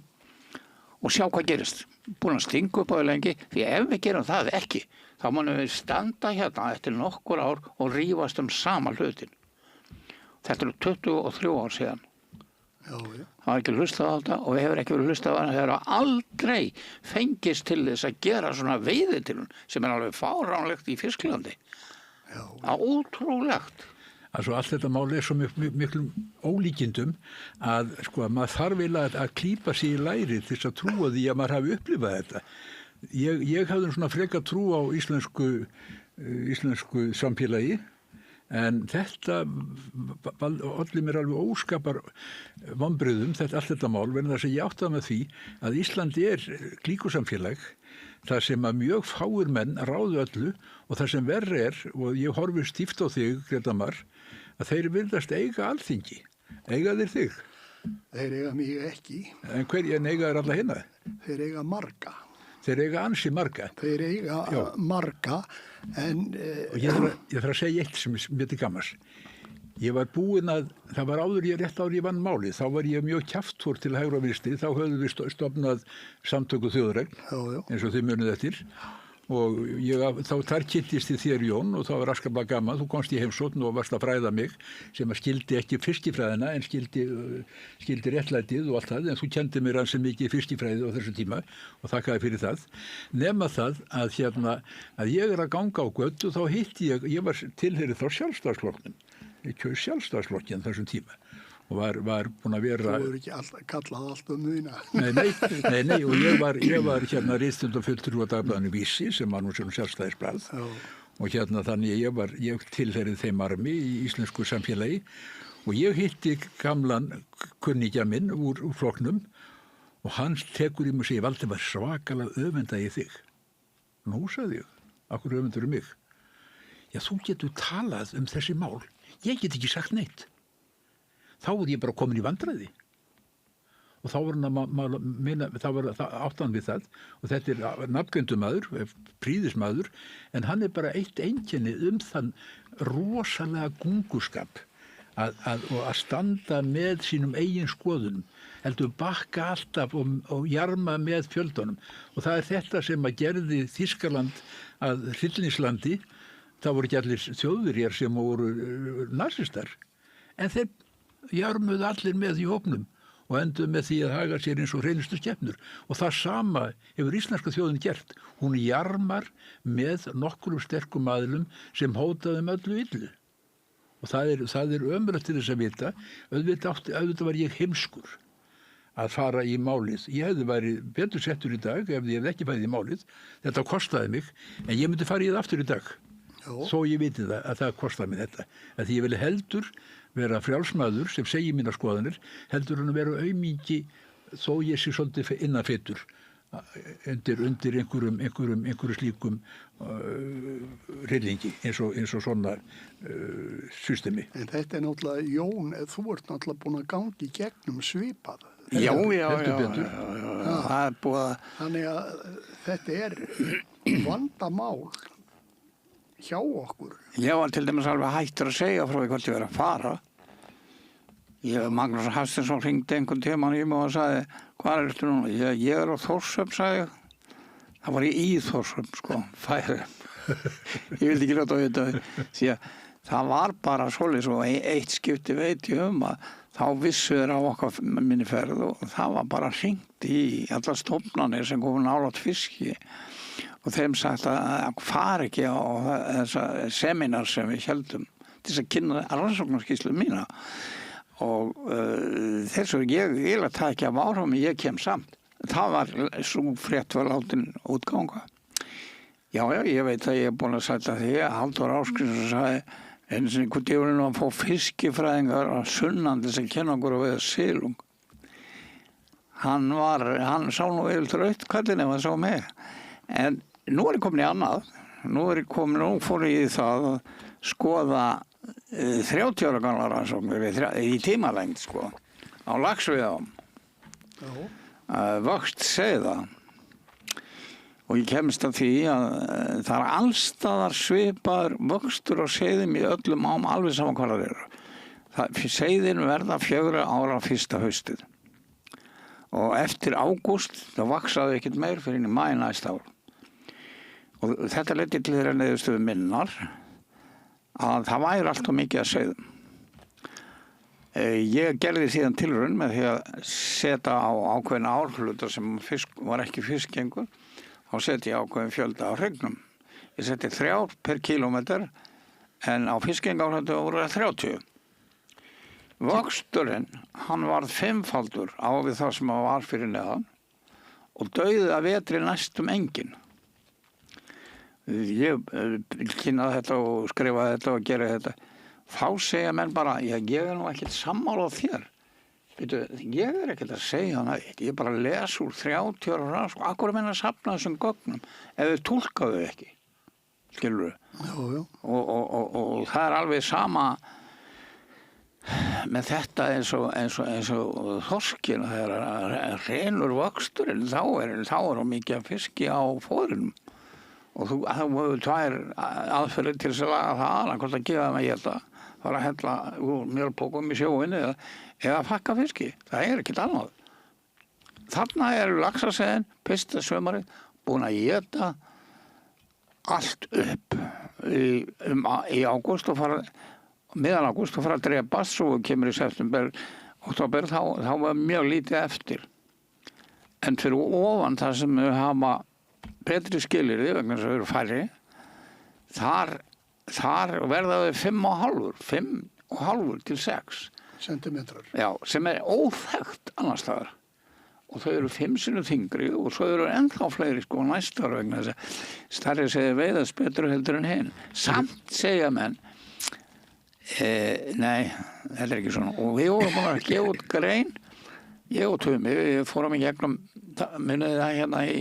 C: og sjá hvað gerist. Búin að stinga upp á því lengi, því ef við gerum það ekki, þá munum við standa hérna eftir nokkur ár og rífast sama hlutin. Þetta eru 23 ár síðan.
A: Já, já.
C: Það var ekki hlustað á þetta og hefur ekki verið hlustað á þetta. Það eru aldrei fengist til þess að gera svona veiðitilraun sem er alveg fáránlegt í Fisklandi.
A: Já.
C: Ótrúlegt.
B: Altså allt þetta mál er svo miklum ólíkindum að sko maður þarf eiginlega að klípa sig í læri til þess að trúa því að maður hafi upplifað þetta. Ég hafði svona freka trú á íslensku samfélagi en þetta olli mér alveg óskapar vonbrigðum allt þetta mál vegna þess að ég áttaði með því að Ísland er klíkusamfélag þar sem að mjög fáir menn ráðu öllu og þar sem verri er og ég horfi stíft á þig, Greta Mar, að þeir virðast eiga alþingi. Eiga þeir þig?
A: Þeir eiga mig ekki.
B: En hverja eiga þeir alla hinna?
A: Þeir eiga marga.
B: Þeir eiga ansi marga.
A: Þeir eiga marga en...
B: Og ég þarf að segja eitt sem mér til gammars. Ég var búinn að, það var rétt áður ég vann málið, þá var ég mjög kjaftfór til hægri og vinstri, þá höfðum við stofnað samtöku þjóðræn, eins og þið munið eftir. Og þar kynntist ég þér, Jón, og það var raskabla gaman. Þú komst í heimsókn og varst að fræða mig sem að skildi ekki fiskifræðina en skildi réttlætið og allt það, en þú kendi mér ansi mikið fiskifræði á þessu tíma og þakkaði fyrir það. Nema það að ég að ganga á götu og þá hitti ég var tilheyrið frá Sjálfstæðisflokknum. Ég kjör Sjálfstæðisflokkinn þessum tíma og var búinn að vera...
A: Þú hefur ekki kallað allt þína.
B: Nei, og ég var ritstjórnarfulltrúi á dagblaðinu Vísi sem var nú sem sjálfstæðisblað og þannig ég tilheyrði þeim armi í íslensku samfélagi og ég hitti gamlan kunningja minn úr flokknum og hann tekur í mig og segir, Valdimar, svakalega öfunda ég þig. Nú, sagði ég, af hverju öfundur mig? Já, þú getur talað þessi mál. Ég get ekki sagt neitt. Þá ég bara komin í vandræði. Og þá var áttan við það og þetta er nafngreindumaður, prýðismaður, en hann er bara eitt einkenni þann rosalega gungurskap að standa með sínum eigin skoðunum, heldur bakka alltaf og jarma með fjöldunum. Og það er þetta sem að gerði Þýskaland að hryllislandi. Það voru ekki allir Þjóðverjar sem voru nasistar, en þeir jarmuðu allir með í hópnum og enduðu með því að haga sér eins og hreinustu skepnur. Og það sama hefur íslenska þjóðin gert. Hún jarmar með nokkrum sterkum aðilum sem hótaðum öllu illu. Og það er ömurlegt til þess að vita. Auðvitað var ég heimskur að fara í málið. Ég hefði verið betur settur í dag ef ég hefði ekki farið í málið. Þetta kostaði mig, en ég myndi fara í það aftur í dag. Þó ég viti að það kostaði mig þetta. Að því ég vilja heldur vera frjálsmaður sem segir mínar skoðanir, heldur hann að vera aumingi þó ég sé svolítið innanfetur undir einhverju slíkum hryllingi eins og svona systemi.
A: En þetta er náttúrulega, Jón, þú ert náttúrulega búin að gangi gegnum svipað.
C: Já.
A: Það
C: er búið að...
A: Þannig að þetta er vandamál hjá okkur.
C: Ég var til dæmis alveg hættur að segja frá því hvort ég verið að fara. Magnús Hafsteinsson hringdi einhvern tímann í mig og sagði, hvað ertu núna? Ég er á Þórshöfn, sagði ég. Það var í Þórshöfn, sko, Færeyjum. Ég vildi ekki láta að vita því að það var bara svoleiðis og eitt skipti veit ég að þá vissu þeir á okkar minni ferð og það var bara hringt í allar stofnanir sem komu nálægt fiski. Og þeim sagt að fara ekki á þessa seminar sem við héldum til þess að kynna rannsóknarskýrslu mína. Og þess að ég eiginlega það ekki af áhrifum, ég kem samt. Það var svo frétt var látin útganga. Já, ég veit að ég er búin að sætta því að Halldór Ásgrímsson sagði eins og einhvern tímann að fá fiskifræðingar að sunnandi sem kenna okkur að veiða silung. Hann sá nú yfir raut kallinn ef hann sá mig. En nú er ég komin í annað. Nú fór ég í það að skoða 30 ára gamla rannsóknir í tímalengd, sko, á laxveiðum. Vöxt seiða. Og ég kemst að því að það er allstaðar svipaður vöxtur og seiðum í öllum ám alveg saman hvað það eru. Seiðin verða 4 ára fyrsta haustið. Og eftir ágúst þá vaksaði ekkert meir fyrir inn í maí næsta ár. Og þetta leiddi til þeirra niðurstöðu minnar að það væri alltaf mikið að seiðum. Ég gerði síðan tilraun með því að setja á ákveðin árhluta sem var ekki fiskgengur, þá seti ég ákveðin fjölda á hreignum. Ég seti 3 per kílómetr en á fiskgengárhluta voru það 30. Vöxturinn, hann varð 5-faldur á við það sem hann var fyrir neðan og dauði að vetri næstum engin. Ég kynnaði þetta og skrifaði þetta og gerði þetta. Þá segja menn bara, já, ég nú ekkert sammála á þér. Ég ekkert að segja neitt. Ég bara les úr 30 ára rannsókn. Akkur menn að safna þessum gögnum ef þau túlkaðu ekki. Skilurðu?
A: Já.
C: Og það alveg sama með þetta eins og þorskinn. Það reynur vöxturinn, þá er mikið af fiski á fóðrinum. Og þú hefur 2 aðferðir til þess að laga það annað, að gefa þeim að éta, fara að hella úr mjölpókum í sjóinn eða fakka fiski. Það er ekkert annað. Þarna eru laxaseiðin, fyrsta sumarið, búin að éta allt upp í ágúst og miðan ágúst og fara að drepast, svo kemur í september, október, þá var mjög lítið eftir. En fyrir ofan það sem við hafa betri skilyrði vegna þess að þau eru færri, þar verða þau 5,5 til 6
A: sentimetrar.
C: Já, sem er óþekkt annars staðar. Og þau eru 5 sinnum þyngri og svo eru ennþá fleiri sko næstar vegna þess að stærri segja veiðast betur heldur en hinn. Samt segja menn, nei, þetta er ekki svona. Og við vorum búin að gefa út grein, ég og Tumi, við fórum í gegnum, munið það hérna í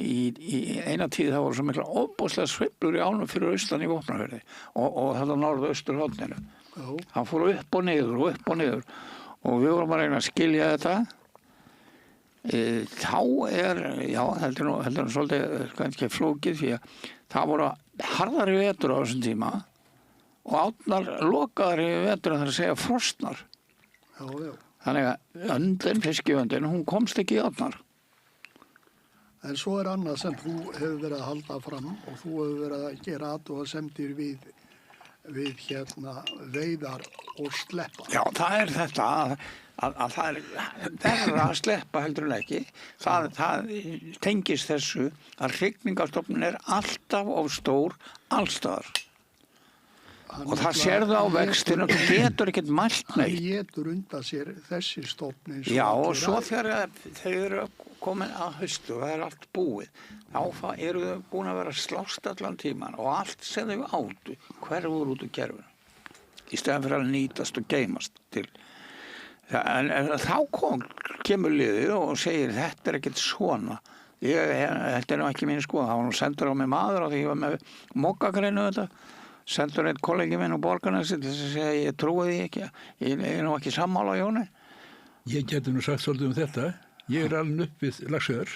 C: eina tíð, það voru svo mikla ofboðslega sveiflur í ánum fyrir austan í Vopnafirði og þetta norðausturhorninu. Það fór upp og niður og við vorum að reyna að skilja þetta. Þá já, þetta er nú svolítið kannski flókið því að það voru harðari vetur á þessum tíma og árnar lokaðari vetur að það segja frostnar.
A: Já.
C: Þannig að fiskivöndin, hún komst ekki í árnar.
A: En svo er annað sem þú hefur verið að halda fram og þú hefur verið að gera athugasemdir við veiðar og sleppa.
C: Já, það er þetta að það er verra að sleppa heldur en ekki. Það tengist þessu að hrygningarstofninn er alltaf of stór allstaðar. Og það sérðu á vextinu, þú getur ekkert mælt neitt.
A: Hann getur undan sér þessi stofn eins og
C: já, og svo þegar þau eru komin að haustu og það er allt búið, þá eru þau búin að vera slást allan tíman og allt sem þau áttu hverfur út úr kerfinu í stæðan fyrir að nýtast og geymast til. En þá kemur liðið og segir þetta er ekkert svona. Þetta er nú ekki mín sko, þá var nú sendur á mig maður og því ég var með mokkagreinu þetta. Sendur einn kollegi minn úr Borgarnesi til þess að segja ég trúi því ekki, ég er nú ekki sammála Jóni.
B: Ég geti nú sagt svolítið þetta. Ég er alveg upp við Laxeyjar.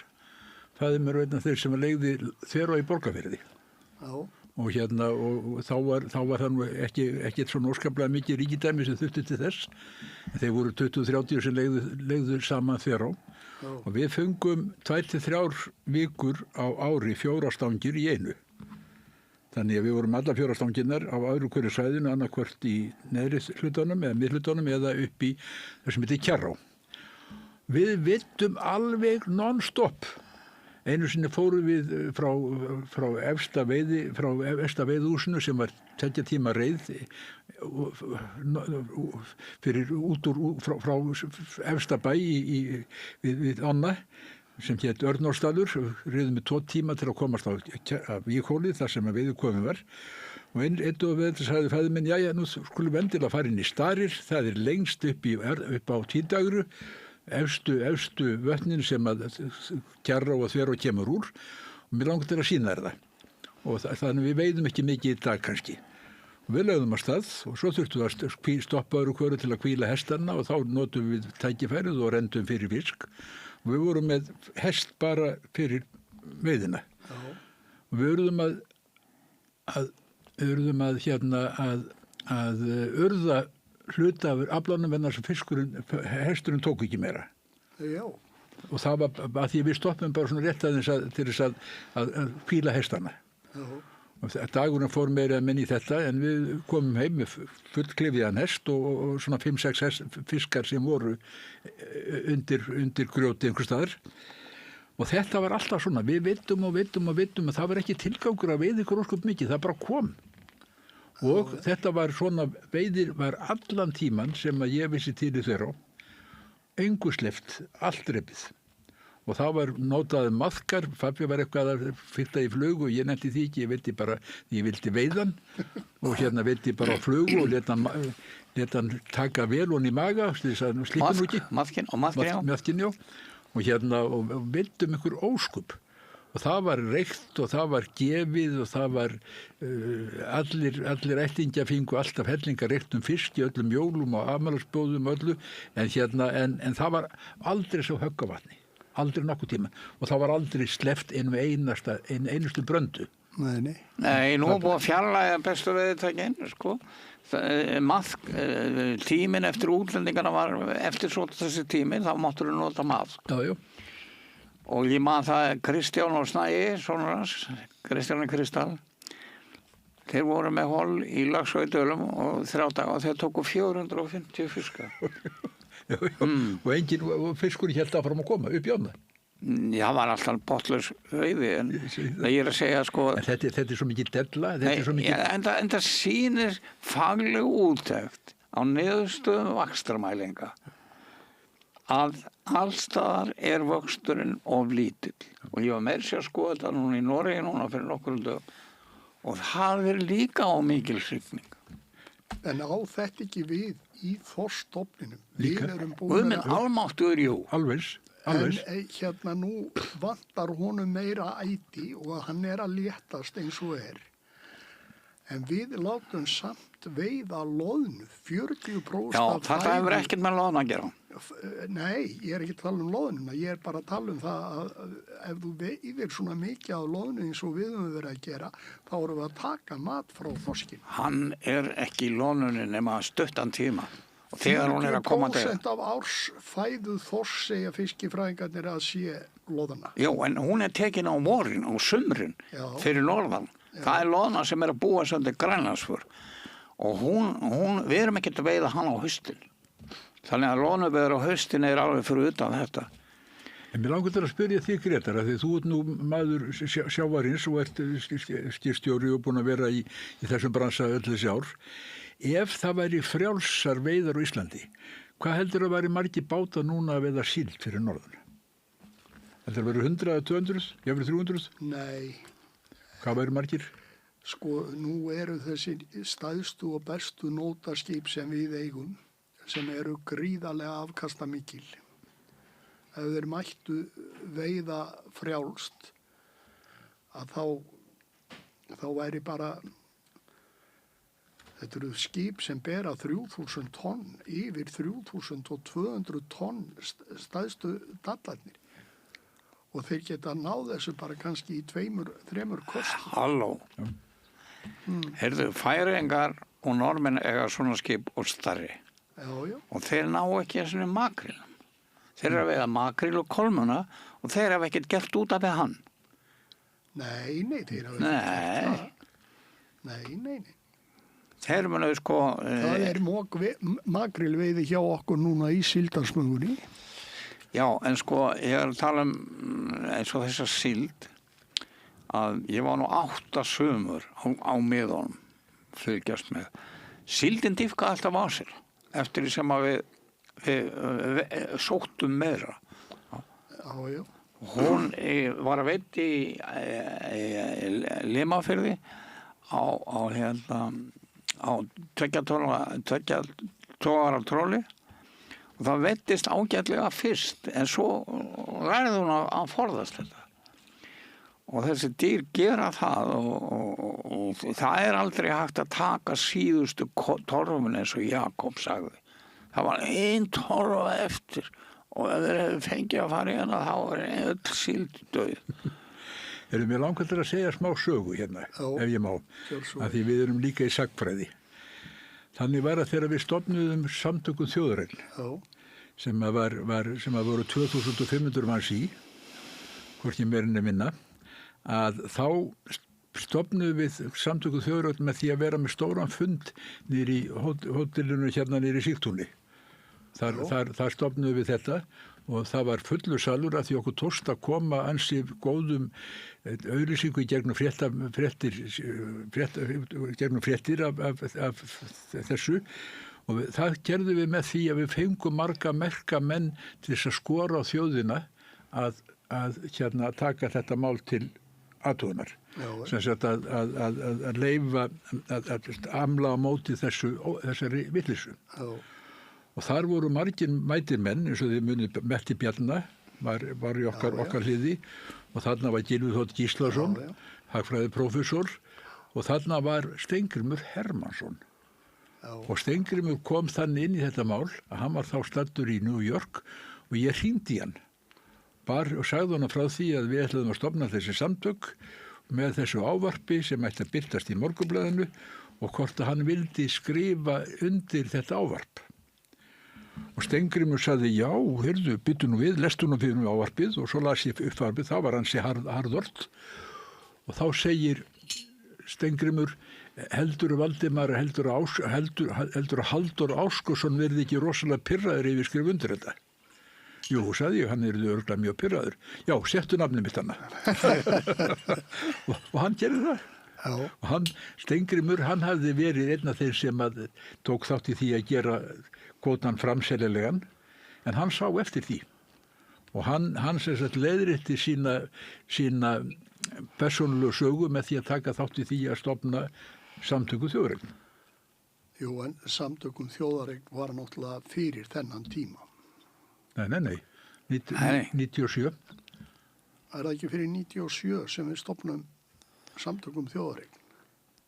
B: Það er mér veitna þeir sem leigði þverá í Borgarfirði.
A: Já.
B: Og og þá var það nú ekki svona óskaplega mikið ríkidæmi sem þurfti til þess. Þeir voru 20-30 sem leigðu saman þverá. Já. Og við fengum 2-3 vikur á ári 4 stangir í einu. Þannig að við vorum alla 4 stanginnar á öðru hverju svæðinu, annarkvort í neðri hlutunum eða miðhlutunum eða upp í það sem heitir Kjarrá. Við vittum alveg non-stop. Einu sinni fórum við frá efsta veiðhúsinu sem var 2 tíma reið frá efsta bæ við Anna sem hét Örnólfsdalur, riðum við 2 tíma til að komast á Víghólið þar sem að veiðukomin var og einn og við þetta sagði fæður minn, já, nú skulum við endilega fara inn í Starir, það er lengst upp á Tvídagru, efstu vötnin sem að Kjarrá og Þverá kemur úr og mér langar til að sýna þér það og þannig við veiðum ekki mikið í dag kannski. Og við lögðum að stað og svo þurftum við að stoppa öðru hverju til að hvíla hestana og þá notum við tækifærið og rendum fyrir fisk. Og við vorum með hest bara fyrir veiðina. Já. Og við urðum að urða hluta af aflanum en þess að hesturinn tók ekki meira.
A: Já.
B: Og það var að því við stoppum bara svona rétt aðeins til þess að hvíla hestana.
A: Já.
B: Og dagurinn fór meira að minni í þetta en við komum heim með fullklifiðan hest og svona 5-6 fiskar sem voru undir grjóti einhvers staðar. Og þetta var alltaf svona, við vittum og það var ekki tilgangur að veiða ykkur ósköp mikið, það bara kom. Og þetta var svona, veiðir var allan tíman sem að ég vissi til í þeirra, engu sleppt, allt repið. Og það var notaði maðkar, Fabi var eitthvað að fyrta í flug og ég nefndi því ekki, ég vildi veiðan og hérna vildi bara á flug og leta hann taka vel hon í maga, þess að slípa nú ekki. Maðkin, já. Og hérna, og vildum ykkur óskup. Og það var reykt og það var gefið og það var allir ættingja fengu alltaf hellinga reykt fisk í öllum jólum og afmælisboðum öllu, en það var aldrei svo höggavatni. Aldrei nokkuð tíma og það var aldrei sleppt einustu bröndu.
C: Nei, nú búið að fjarlægja bestu veiðitækin, sko. Tíminn eftir útlendingarna var eftir svo þessi tíminn, þá máttur við nota maðk.
B: Já.
C: Og ég man það Kristján og Snæi, sonur hans, Kristján og Kristall, þeir voru með hol í Laxá-Dölum og 3 daga og þeir tóku 450 fiska.
B: Já. Og fiskurinn hélt áfram að koma upp í ána.
C: Já, það var alltaf botlaus veiði, en það ég að segja, sko...
B: En þetta er svo mikið della,
C: En það sýnir fagleg úttekt á niðurstöðum vaxtarmælinga að allstaðar er vöxturinn of lítill. Og ég var meira sér að skoða þetta núna í Noregi núna fyrir nokkur dögum. Og það er líka á mikil hrygning.
A: En á þetta ekki við í þorskstofninum?
B: Líka.
C: Guðminn almáttugur, jú.
B: Alveg.
A: En hérna nú vantar honum meira æti og hann er að léttast eins og er. En við látum samt veiða loðnu, 40%
C: Já, þetta hefur ekkert með loðnu að gera.
A: Nei, ég er ekki að tala um loðnuna, ég er bara að tala um það að ef þú veiðir svona mikið af loðnu eins og við höfum verið að gera, þá erum við að taka mat frá þorskinn.
C: Hann er ekki í loðnunni nema stuttan tíma. Og þegar hún er að koma til
A: 40% af ársfæðu þorsks segja fiskifræðingarnir að sé loðna.
C: Já, en hún er tekin á vorin, á sumrin, fyrir norðan. Það er loðna sem er að búa svolítið grænlandsfur. Og við erum ekkert að veiða hann á haustin. Þannig að loðnuveiðar á haustin er alveg fyrir utan þetta.
B: En mér langar til að spyrja þig, Grétar, að því þú ert nú maður sjávarins og ert skipstjóri og búin að vera í þessum bransa öll þessi ár. Ef það væri frjálsar veiðar á Íslandi, hvað heldur að væri margir báta núna að veiða síld fyrir norðan? Heldur að væri 100 eða 200, jafnvel 300?
A: Nei.
B: Hvað væri margir?
A: Sko, nú eru þessi stæðstu og bestu nótaskip sem við eigum, sem eru gríðarlega afkastamikil. Ef þeir mættu veiða frjálst, að þá væri bara... Þetta eru skip sem bera 3000 tonn, yfir 3200 tonn stæðstu dallarnir. Og þeir geta náð þessu bara kannski í 2-3 kostum.
C: Halló. Heyrðu, Færeyingar og Normenn eiga svona skip og stærri.
A: Já.
C: Og þeir ná ekki að svona makril. Þeir eru að veiða makril og kolmuna og þeir hafa ekkert gert út af við hann.
A: Nei, þeir hafa ekkert gert það. Nei.
C: Þeir munu sko...
A: Það er makrilveiði hjá okkur núna í síldarsmögunni.
C: Já, en sko, ég er að tala eins og þessa síld, að ég var nú 8 sumur á miðunum, fylgjast með. Síldin dýfka alltaf á sér, eftir því sem að við sóttum meira.
A: Já.
C: Hún var að veit í Limafirði á 2 togara tróli og það veittist ágætlega fyrst en svo lærði hún að forðast þetta og þessi dýr gera það og það er aldrei hægt að taka síðustu torfun eins og Jakob sagði það var 1 torfa eftir og ef þeir hefðu fengið að fara í hana þá er öll síld döið.
B: Erum við langar til að segja smá sögu hérna, ef ég má, að því við erum líka í sagnfræði. Þannig var að þegar við stofnuðum samtökum þjóðareign, sem voru 2500 manns í, hvorki meira en minna, að þá stofnuðum við samtöku þjóðarinnar með því að vera með stóran fund niður í hótelinu hérna niður í Sigtúni. Þar stofnuðum við þetta og það var fullur salur að því okkur tókst að koma ansi góðum auglýsingu í gegnum fréttir af þessu og það gerðum við með því að við fengum marga merka menn til þess að skora á þjóðina að taka þetta mál til athugunar. Sem sagt að leyfa að amla á móti þessari vitleysu. Og þar voru margir mætir menn, eins og þið munið Metti Bjarna, var í okkar hliði og þarna var Gylfi Þ. Gíslason, hagfræðiprófessor og þarna var Steingrímur Hermannsson. Og Steingrímur kom þannig inn í þetta mál að hann var þá staddur í New York og ég hringdi í hann. Og sagði hann frá því að við ætlaðum að stofna þessi samtök með þessu ávarpi sem ætti að birtast í Morgunblaðinu og hvort að hann vildi skrifa undir þetta ávarp. Og Steingrímur sagði, já, heyrðu, byttu nú við, lestu nú fyrir mig ávarpið og svo las ég uppvarpið, þá var hansi harðort. Og þá segir Steingrímur, heldur Valdimar, heldur Halldór Áskursson verði ekki rosalega pirraður yfir skrif undir þetta. Jú, sagði ég, hann örugglega mjög pirraður. Já, settu nafnið mitt hana. og hann gerði það. Og Steingrímur, hann hafði verið einn af þeir sem tók þátt í því að gera kvótan framseljanlegan, en hann sá eftir því. Og hann sem sagt leiðrétti sína persónulegu sögu með því að taka þátt í því að stofna samtökum þjóðareign.
A: Jú, en samtökum þjóðareign var náttúrulega fyrir þennan tíma.
B: Nei. 97.
A: Er það ekki fyrir 97 sem við stofnum samtökum þjóðareign?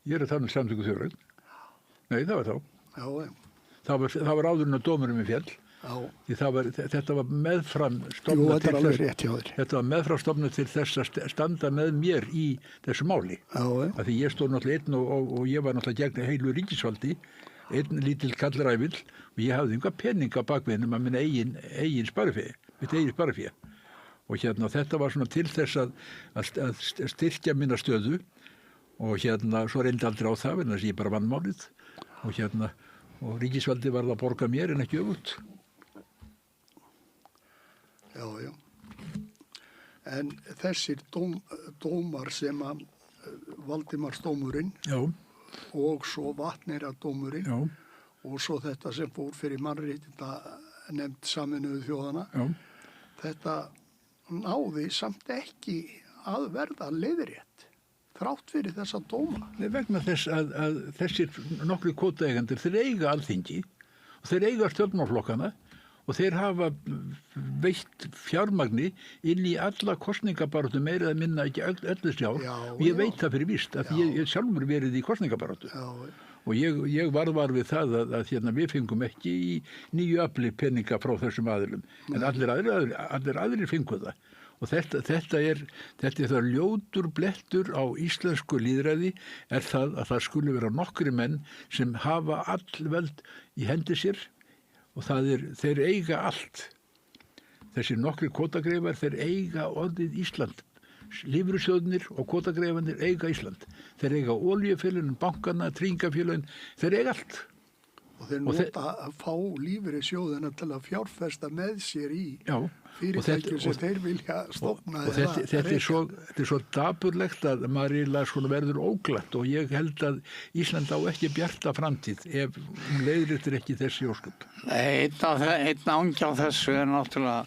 B: Ég er að tala um samtökum þjóðareign. Nei, það var þá.
A: Já.
B: Það var áður en að dómurum í fjall. Þetta var meðfram stofnað.
A: Jú, þetta er alveg rétt hjá þér.
B: Þetta var meðfram stofnað til þess að standa með mér í þessu máli. Af því ég stóð náttúrulega einn og ég var náttúrulega gegn heilu ríkisvaldi, einn lítill kallrævill og ég hafði einhver peninga bakviðnum að minna eigin sparifé, mitt eigin sparifé. Og þetta var svona til þess að styrkja minna stöðu og svo reyndi aldrei á það, en þess að ég bara vann málið og ríkisvaldi var það að borga mér en ekki öfugt.
A: Já. En þessir dómar sem að Valdimarsdómurinn og svo Vatneyradómurinn og svo þetta sem fór fyrir mannréttindanefnd Sameinuðu þjóðanna, þetta náði samt ekki að verða leiðrétt. Þrátt fyrir þessa dóma.
B: Nei, vegna þess að þessir nokkri kvótaeigendur, þeir eiga alþingi og þeir eiga stjórnmálaflokkana og þeir hafa veitt fjármagni inn í alla kosningabaráttu meira eða minna ekki öllust ár og ég veit það fyrir víst að ég sjálfur verið í kosningabaráttu. Og ég var við það að við fengum ekki í nýju afli peninga frá þessum aðilum en allir aðrir fengu það. Og þetta er það ljótur blettur á íslensku lýðræði er það að það skuli vera nokkri menn sem hafa all völd í hendi sér og þeir eiga allt. Þessir nokkri kvótagreifar, þeir eiga orðið Ísland. Lífeyrissjóðirnir og kvótagreifarnir eiga Ísland. Þeir eiga olíufélögin, bankana, tryggingafélögin, þeir eiga allt.
A: Og þeir nota að fá lífeyrissjóðina til að fjárfesta með sér í fyrirtækjum sem þeir vilja stofna.
B: Og þetta er svo dapurlegt að maður verður óglatt og ég held að Ísland á ekki bjarta framtíð ef leiðréttir ekki þessi ósköp.
C: Einn ángi á þessu er náttúrulega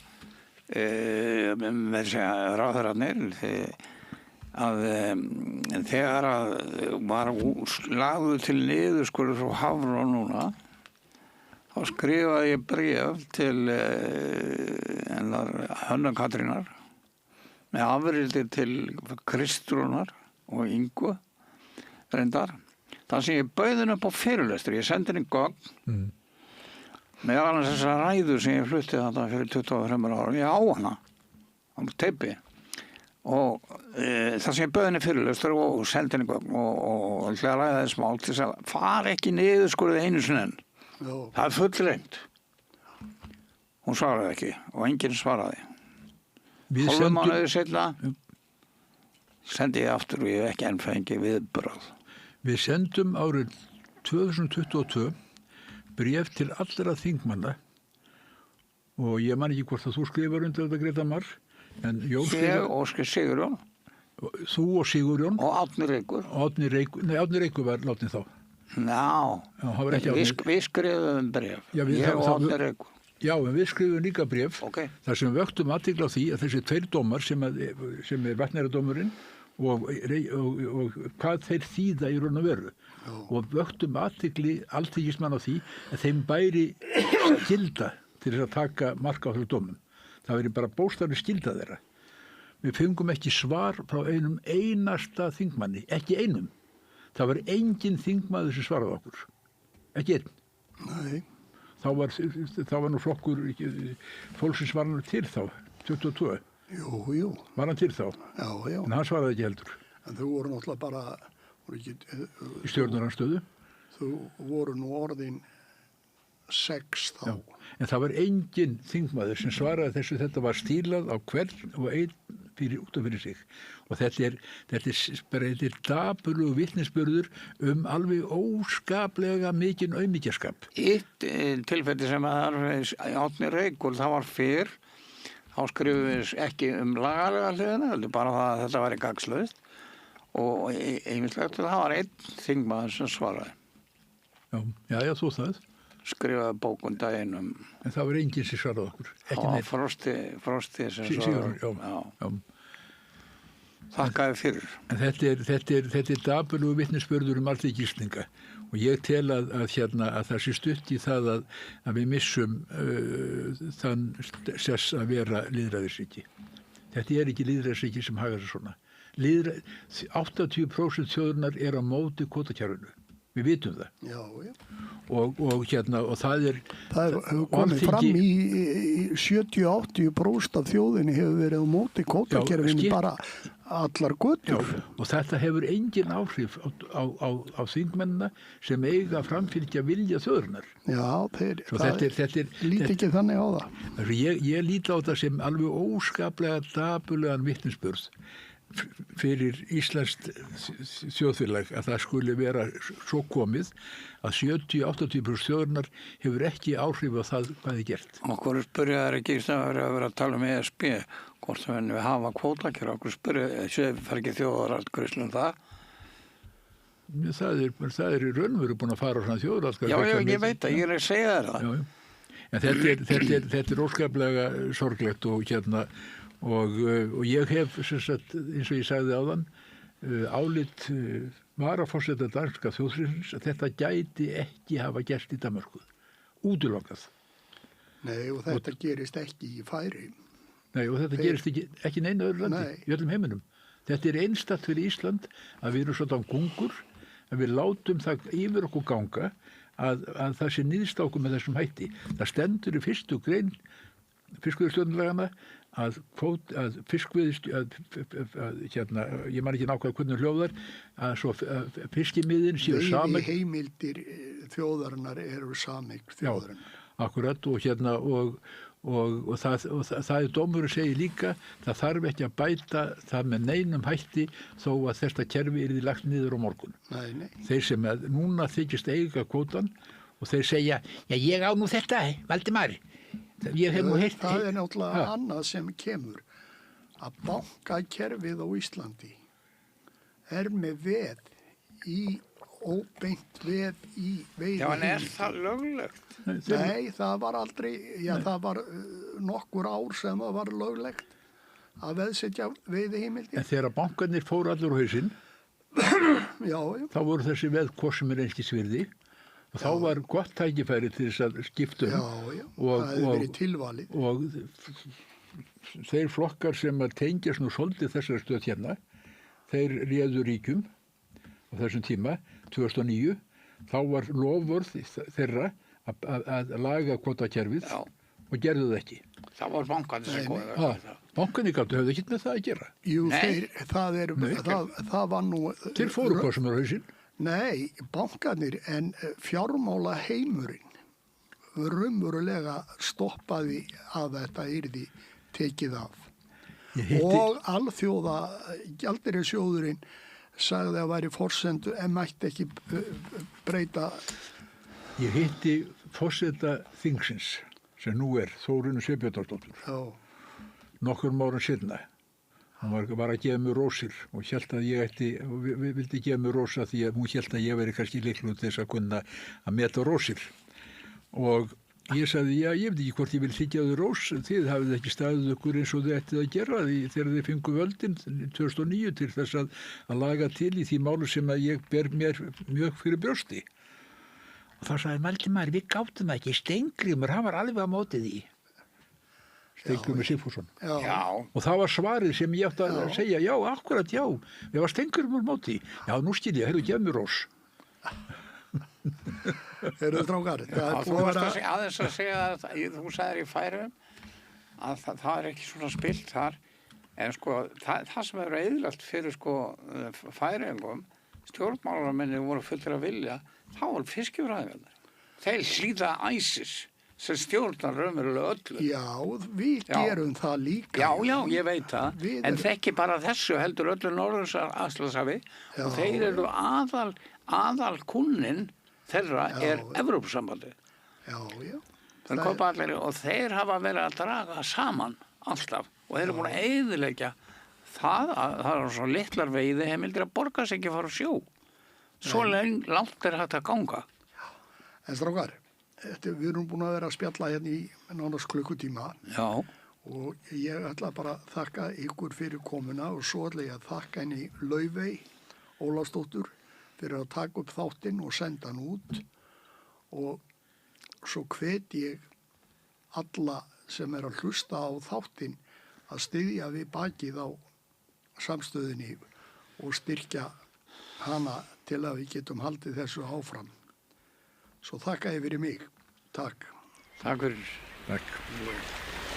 C: ráðherrarnir að þegar var lagður til niðurskurður frá Hafró núna þá skrifaði ég bréf til Hönnu Katrínar með afrildi til Kristrúnar og Ingu reyndar þar sem ég bauð henni upp á fyrirlestur ég sendi henni gögn með annars þessar ræður sem ég flutti þetta fyrir 25 ára ég á hana á teipi og þar sem ég bauð henni fyrirlestur og sendi henni gögn og ræða þess mál til þess að fara ekki niðurskurðið einu sinni enn það er fullreynt hún svaraði ekki og enginn svaraði hálfum mánuði seinna sendi ég aftur og ég hef ekki enn fengið viðbröð.
B: Við sendum árið 2022 bréf til allra þingmanna og ég man ekki hvort að þú skrifar undir þetta Greta Mar, en Jón
C: Ég,
B: skrifar,
C: Óskar Sigurjón
B: þú og Sigurjón,
C: og Árni Reykur.
B: Árni Reykur var látinn þá.
C: Já,
B: hann var ekki Árni.
C: við skrifum bref.
B: Já,
C: Ég og Árni Reykur.
B: Já, en við skrifum líka bréf
C: Ok.
B: þar sem við vöktum athygli á því að þessi tveir dómar sem er vatnæradómurinn og hvað þeir þýða í raun og veru. Og vöktum athygli alþingismann á því að þeim bæri skylda til þess að taka mark á þessu dómum. Það veri bara bókstaflega skylda þeirra. Við fengum ekki svar frá einum einasta þingmanni, ekki einum. Það var engin þingmaður sem svaraði okkur. Ekki einn.
A: Nei.
B: Þá var nú flokkur fólksins var hann til þá, 22.
A: Jú.
B: Var hann til þá,
A: Já.
B: en hann svaraði ekki heldur.
A: En þau voru náttúrulega bara,
B: Í stjórnaranstöðu.
A: þau voru nú orðin 6 þá.
B: Já. En það var engin þingmaður sem svaraði þessu, þetta var stílað á hvern og einn út af fyrir sig. Og þetta er dapurlegur vitnisburður alveg óskaplega mikinn aumingjaskap.
C: Eitt tilfelli sem Árni Reykur, það var fyrr, þá skrifum við ekki lagalega hliðina, heldur bara það að þetta var í gagslaust og einmislegt það var einn þingmaður sem svaraði.
B: Já, þú það.
C: Skrifaði bókun daginn
B: En það var enginn sem svaraði okkur.
C: Það var Frosti sem svaraði.
B: Já.
C: Þakkaði fyrir.
B: En þetta er dapurlegur vitnisburður alþingislinga og ég tel að það sé stutt í það að við missum þann sess að vera lýðræðisríki. Þetta er ekki lýðræðisríki sem hagar sér svona. 80% þjóðurnar er á móti kvótakerfinu. Við vitum það.
A: Já.
B: Og það er...
A: Það hefur komið fram í 70-80% af þjóðinni hefur verið á móti kvótakerfinu bara allar götur.
B: Já, og þetta hefur engin áhrif á þingmennina sem eiga framfylgja vilja þjóðurinnar.
A: Já,
B: þetta
A: líti ekki þannig á það.
B: Ég líti á þetta sem alveg óskaplega dapurlegan vitnisburð fyrir íslenskt þjóðfélag að það skuli vera svo komið að 70-80% þjóðurnar hefur ekki áhrif á það hvað er gert.
C: Okkur spyrjaðar ekki að vera að tala um ESB hvort við hafa kvótakerfi, okkur spyrjaðar fer ekki þjóðaratkvæðslu það.
B: Það er í raunveru búin að fara á svona þjóðaratkvæðslu.
C: Já, ég veit að ég er að segja þér það.
B: Já. En þetta er óskaplega sorglegt og ég hef, eins og ég sagði áðan, álit varaforseta danska þjóðþingsins að þetta gæti ekki hafa gerst í Danmörku. Útilokað.
A: Nei, og þetta gerist ekki í Færeyjum.
B: Nei, og þetta gerist ekki neina öðru landi, í öllum heiminum. Þetta er einstakt fyrir Ísland að við erum svona gungur, að við látum það yfir okkur ganga að það sé niðurst okkur með þessum hætti. Það stendur í fyrstu grein fiskveiðistjórnarlaganna að ég man ekki nákvæmlega hvernig hljóðar að fiskimiðin séu sameign.
A: Heimildir þjóðarinnar eru sameign þjóðarinnar.
B: Já, akkurat og það er dómurinn segir líka það þarf ekki að bæta það með neinum hætti þó að þetta kerfi yrði lagt niður á morgun.
A: Nei.
B: Þeir sem núna þykist eiga kvótan og þeir segja, já ég á nú þetta, Valdimar.
A: Það er náttúrulega annað sem kemur að bankakerfið á Íslandi er með óbeint veð í veiði.
C: Já, en er það löglegt?
A: Nei, það var aldrei, það var nokkur ár sem það var löglegt að veðsetja veiðiheimildir.
B: En þegar bankarnir fóru allur á hausinn, þá voru þessi veð hvort sem er einskis virði. Og þá var gott tækifæri til þess að skipta
A: það hefði verið tilvalið.
B: Og þeir flokkar sem að tengjast nú svolítið þessari stöð hérna, þeir réðu ríkjum á þessum tíma, 2009, þá var lofvörð þeirra að laga kvótakerfið og gerðu það ekki.
C: Það var bankarnir sem góði það.
B: Bankarnir höfðu ekki með það að gera.
A: Jú, það var nú...
B: Þeir fóru hvað sem er á hausinn.
A: Nei, bankarnir en fjármála heimurinn raunverulega stoppaði að þetta yrði tekið af. og alþjóða gjaldeyrisjóðurinn sagði að væri forsendu en mætti ekki breyta.
B: Ég hitti forseta þingsins sem nú er Þórunn Sveinbjarnardóttur nokkrum árum seinna. Hún var að gefa mér rósir og hélt að ég vildi gefa mér rósa því að hún hélt að ég veri kannski líklegur til þess að kunna að meta rósir. Og ég sagði, já, ég veit ekki hvort ég vil þykja þau rós, þið hafið ekki staðið ykkur eins og þið ættið að gera því þegar þið fengu völdin 2009 til þess að laga til í því málu sem að ég ber mér mjög fyrir brjósti. Og þá sagði Valdimar, við gáttum ekki, Steingrímur, hann var alveg á móti því. Steingrímur Sigfússon.
C: Já.
B: Og það var svarið sem ég átti að segja, já, akkurat, já, við var Steingrímur á móti. Já, nú skil ég, heyrðu, gef mér rós.
A: Eru strákar?
C: Þú varst aðeins að segja að þú sagðir í Færeyjum að það er ekki svona spilt þar en sko það sem er eyðilegt fyrir sko Færeyingum stjórnmálarmenni voru fullur að vilja þá var fiskifræðingarnir þeir hlýða ISIS sem stjórnar raunverulega öllu.
A: Já, við gerum það líka.
C: Já, ég veit það en þekki bara þessu heldur öllu Norður-Atlantshafi og þeir eru aðal kunnin þeirra er Evrópusambandið.
A: Já.
C: Og þeir hafa verið að draga saman alltaf og þeir eru búin að eyðileggja það er svo litlar veiðiheimildir að borga sig ekki að fara á sjó. Svo langt er hægt að ganga.
A: En strákar, við erum búin að vera að spjalla hérna í nánast klukkutíma.
C: Já.
A: Og ég ætla bara að þakka ykkur fyrir komuna og svo ætla ég að þakka henni Laufey Ólafsdóttur fyrir að taka upp þáttinn og senda hann út og svo hvet ég alla sem er að hlusta á þáttinn að styðja við bakið á samstöðinni og styrkja hana til að við getum haldið þessu áfram. Svo þakka ég fyrir mig. Takk.
C: Takk fyrir.
B: Takk.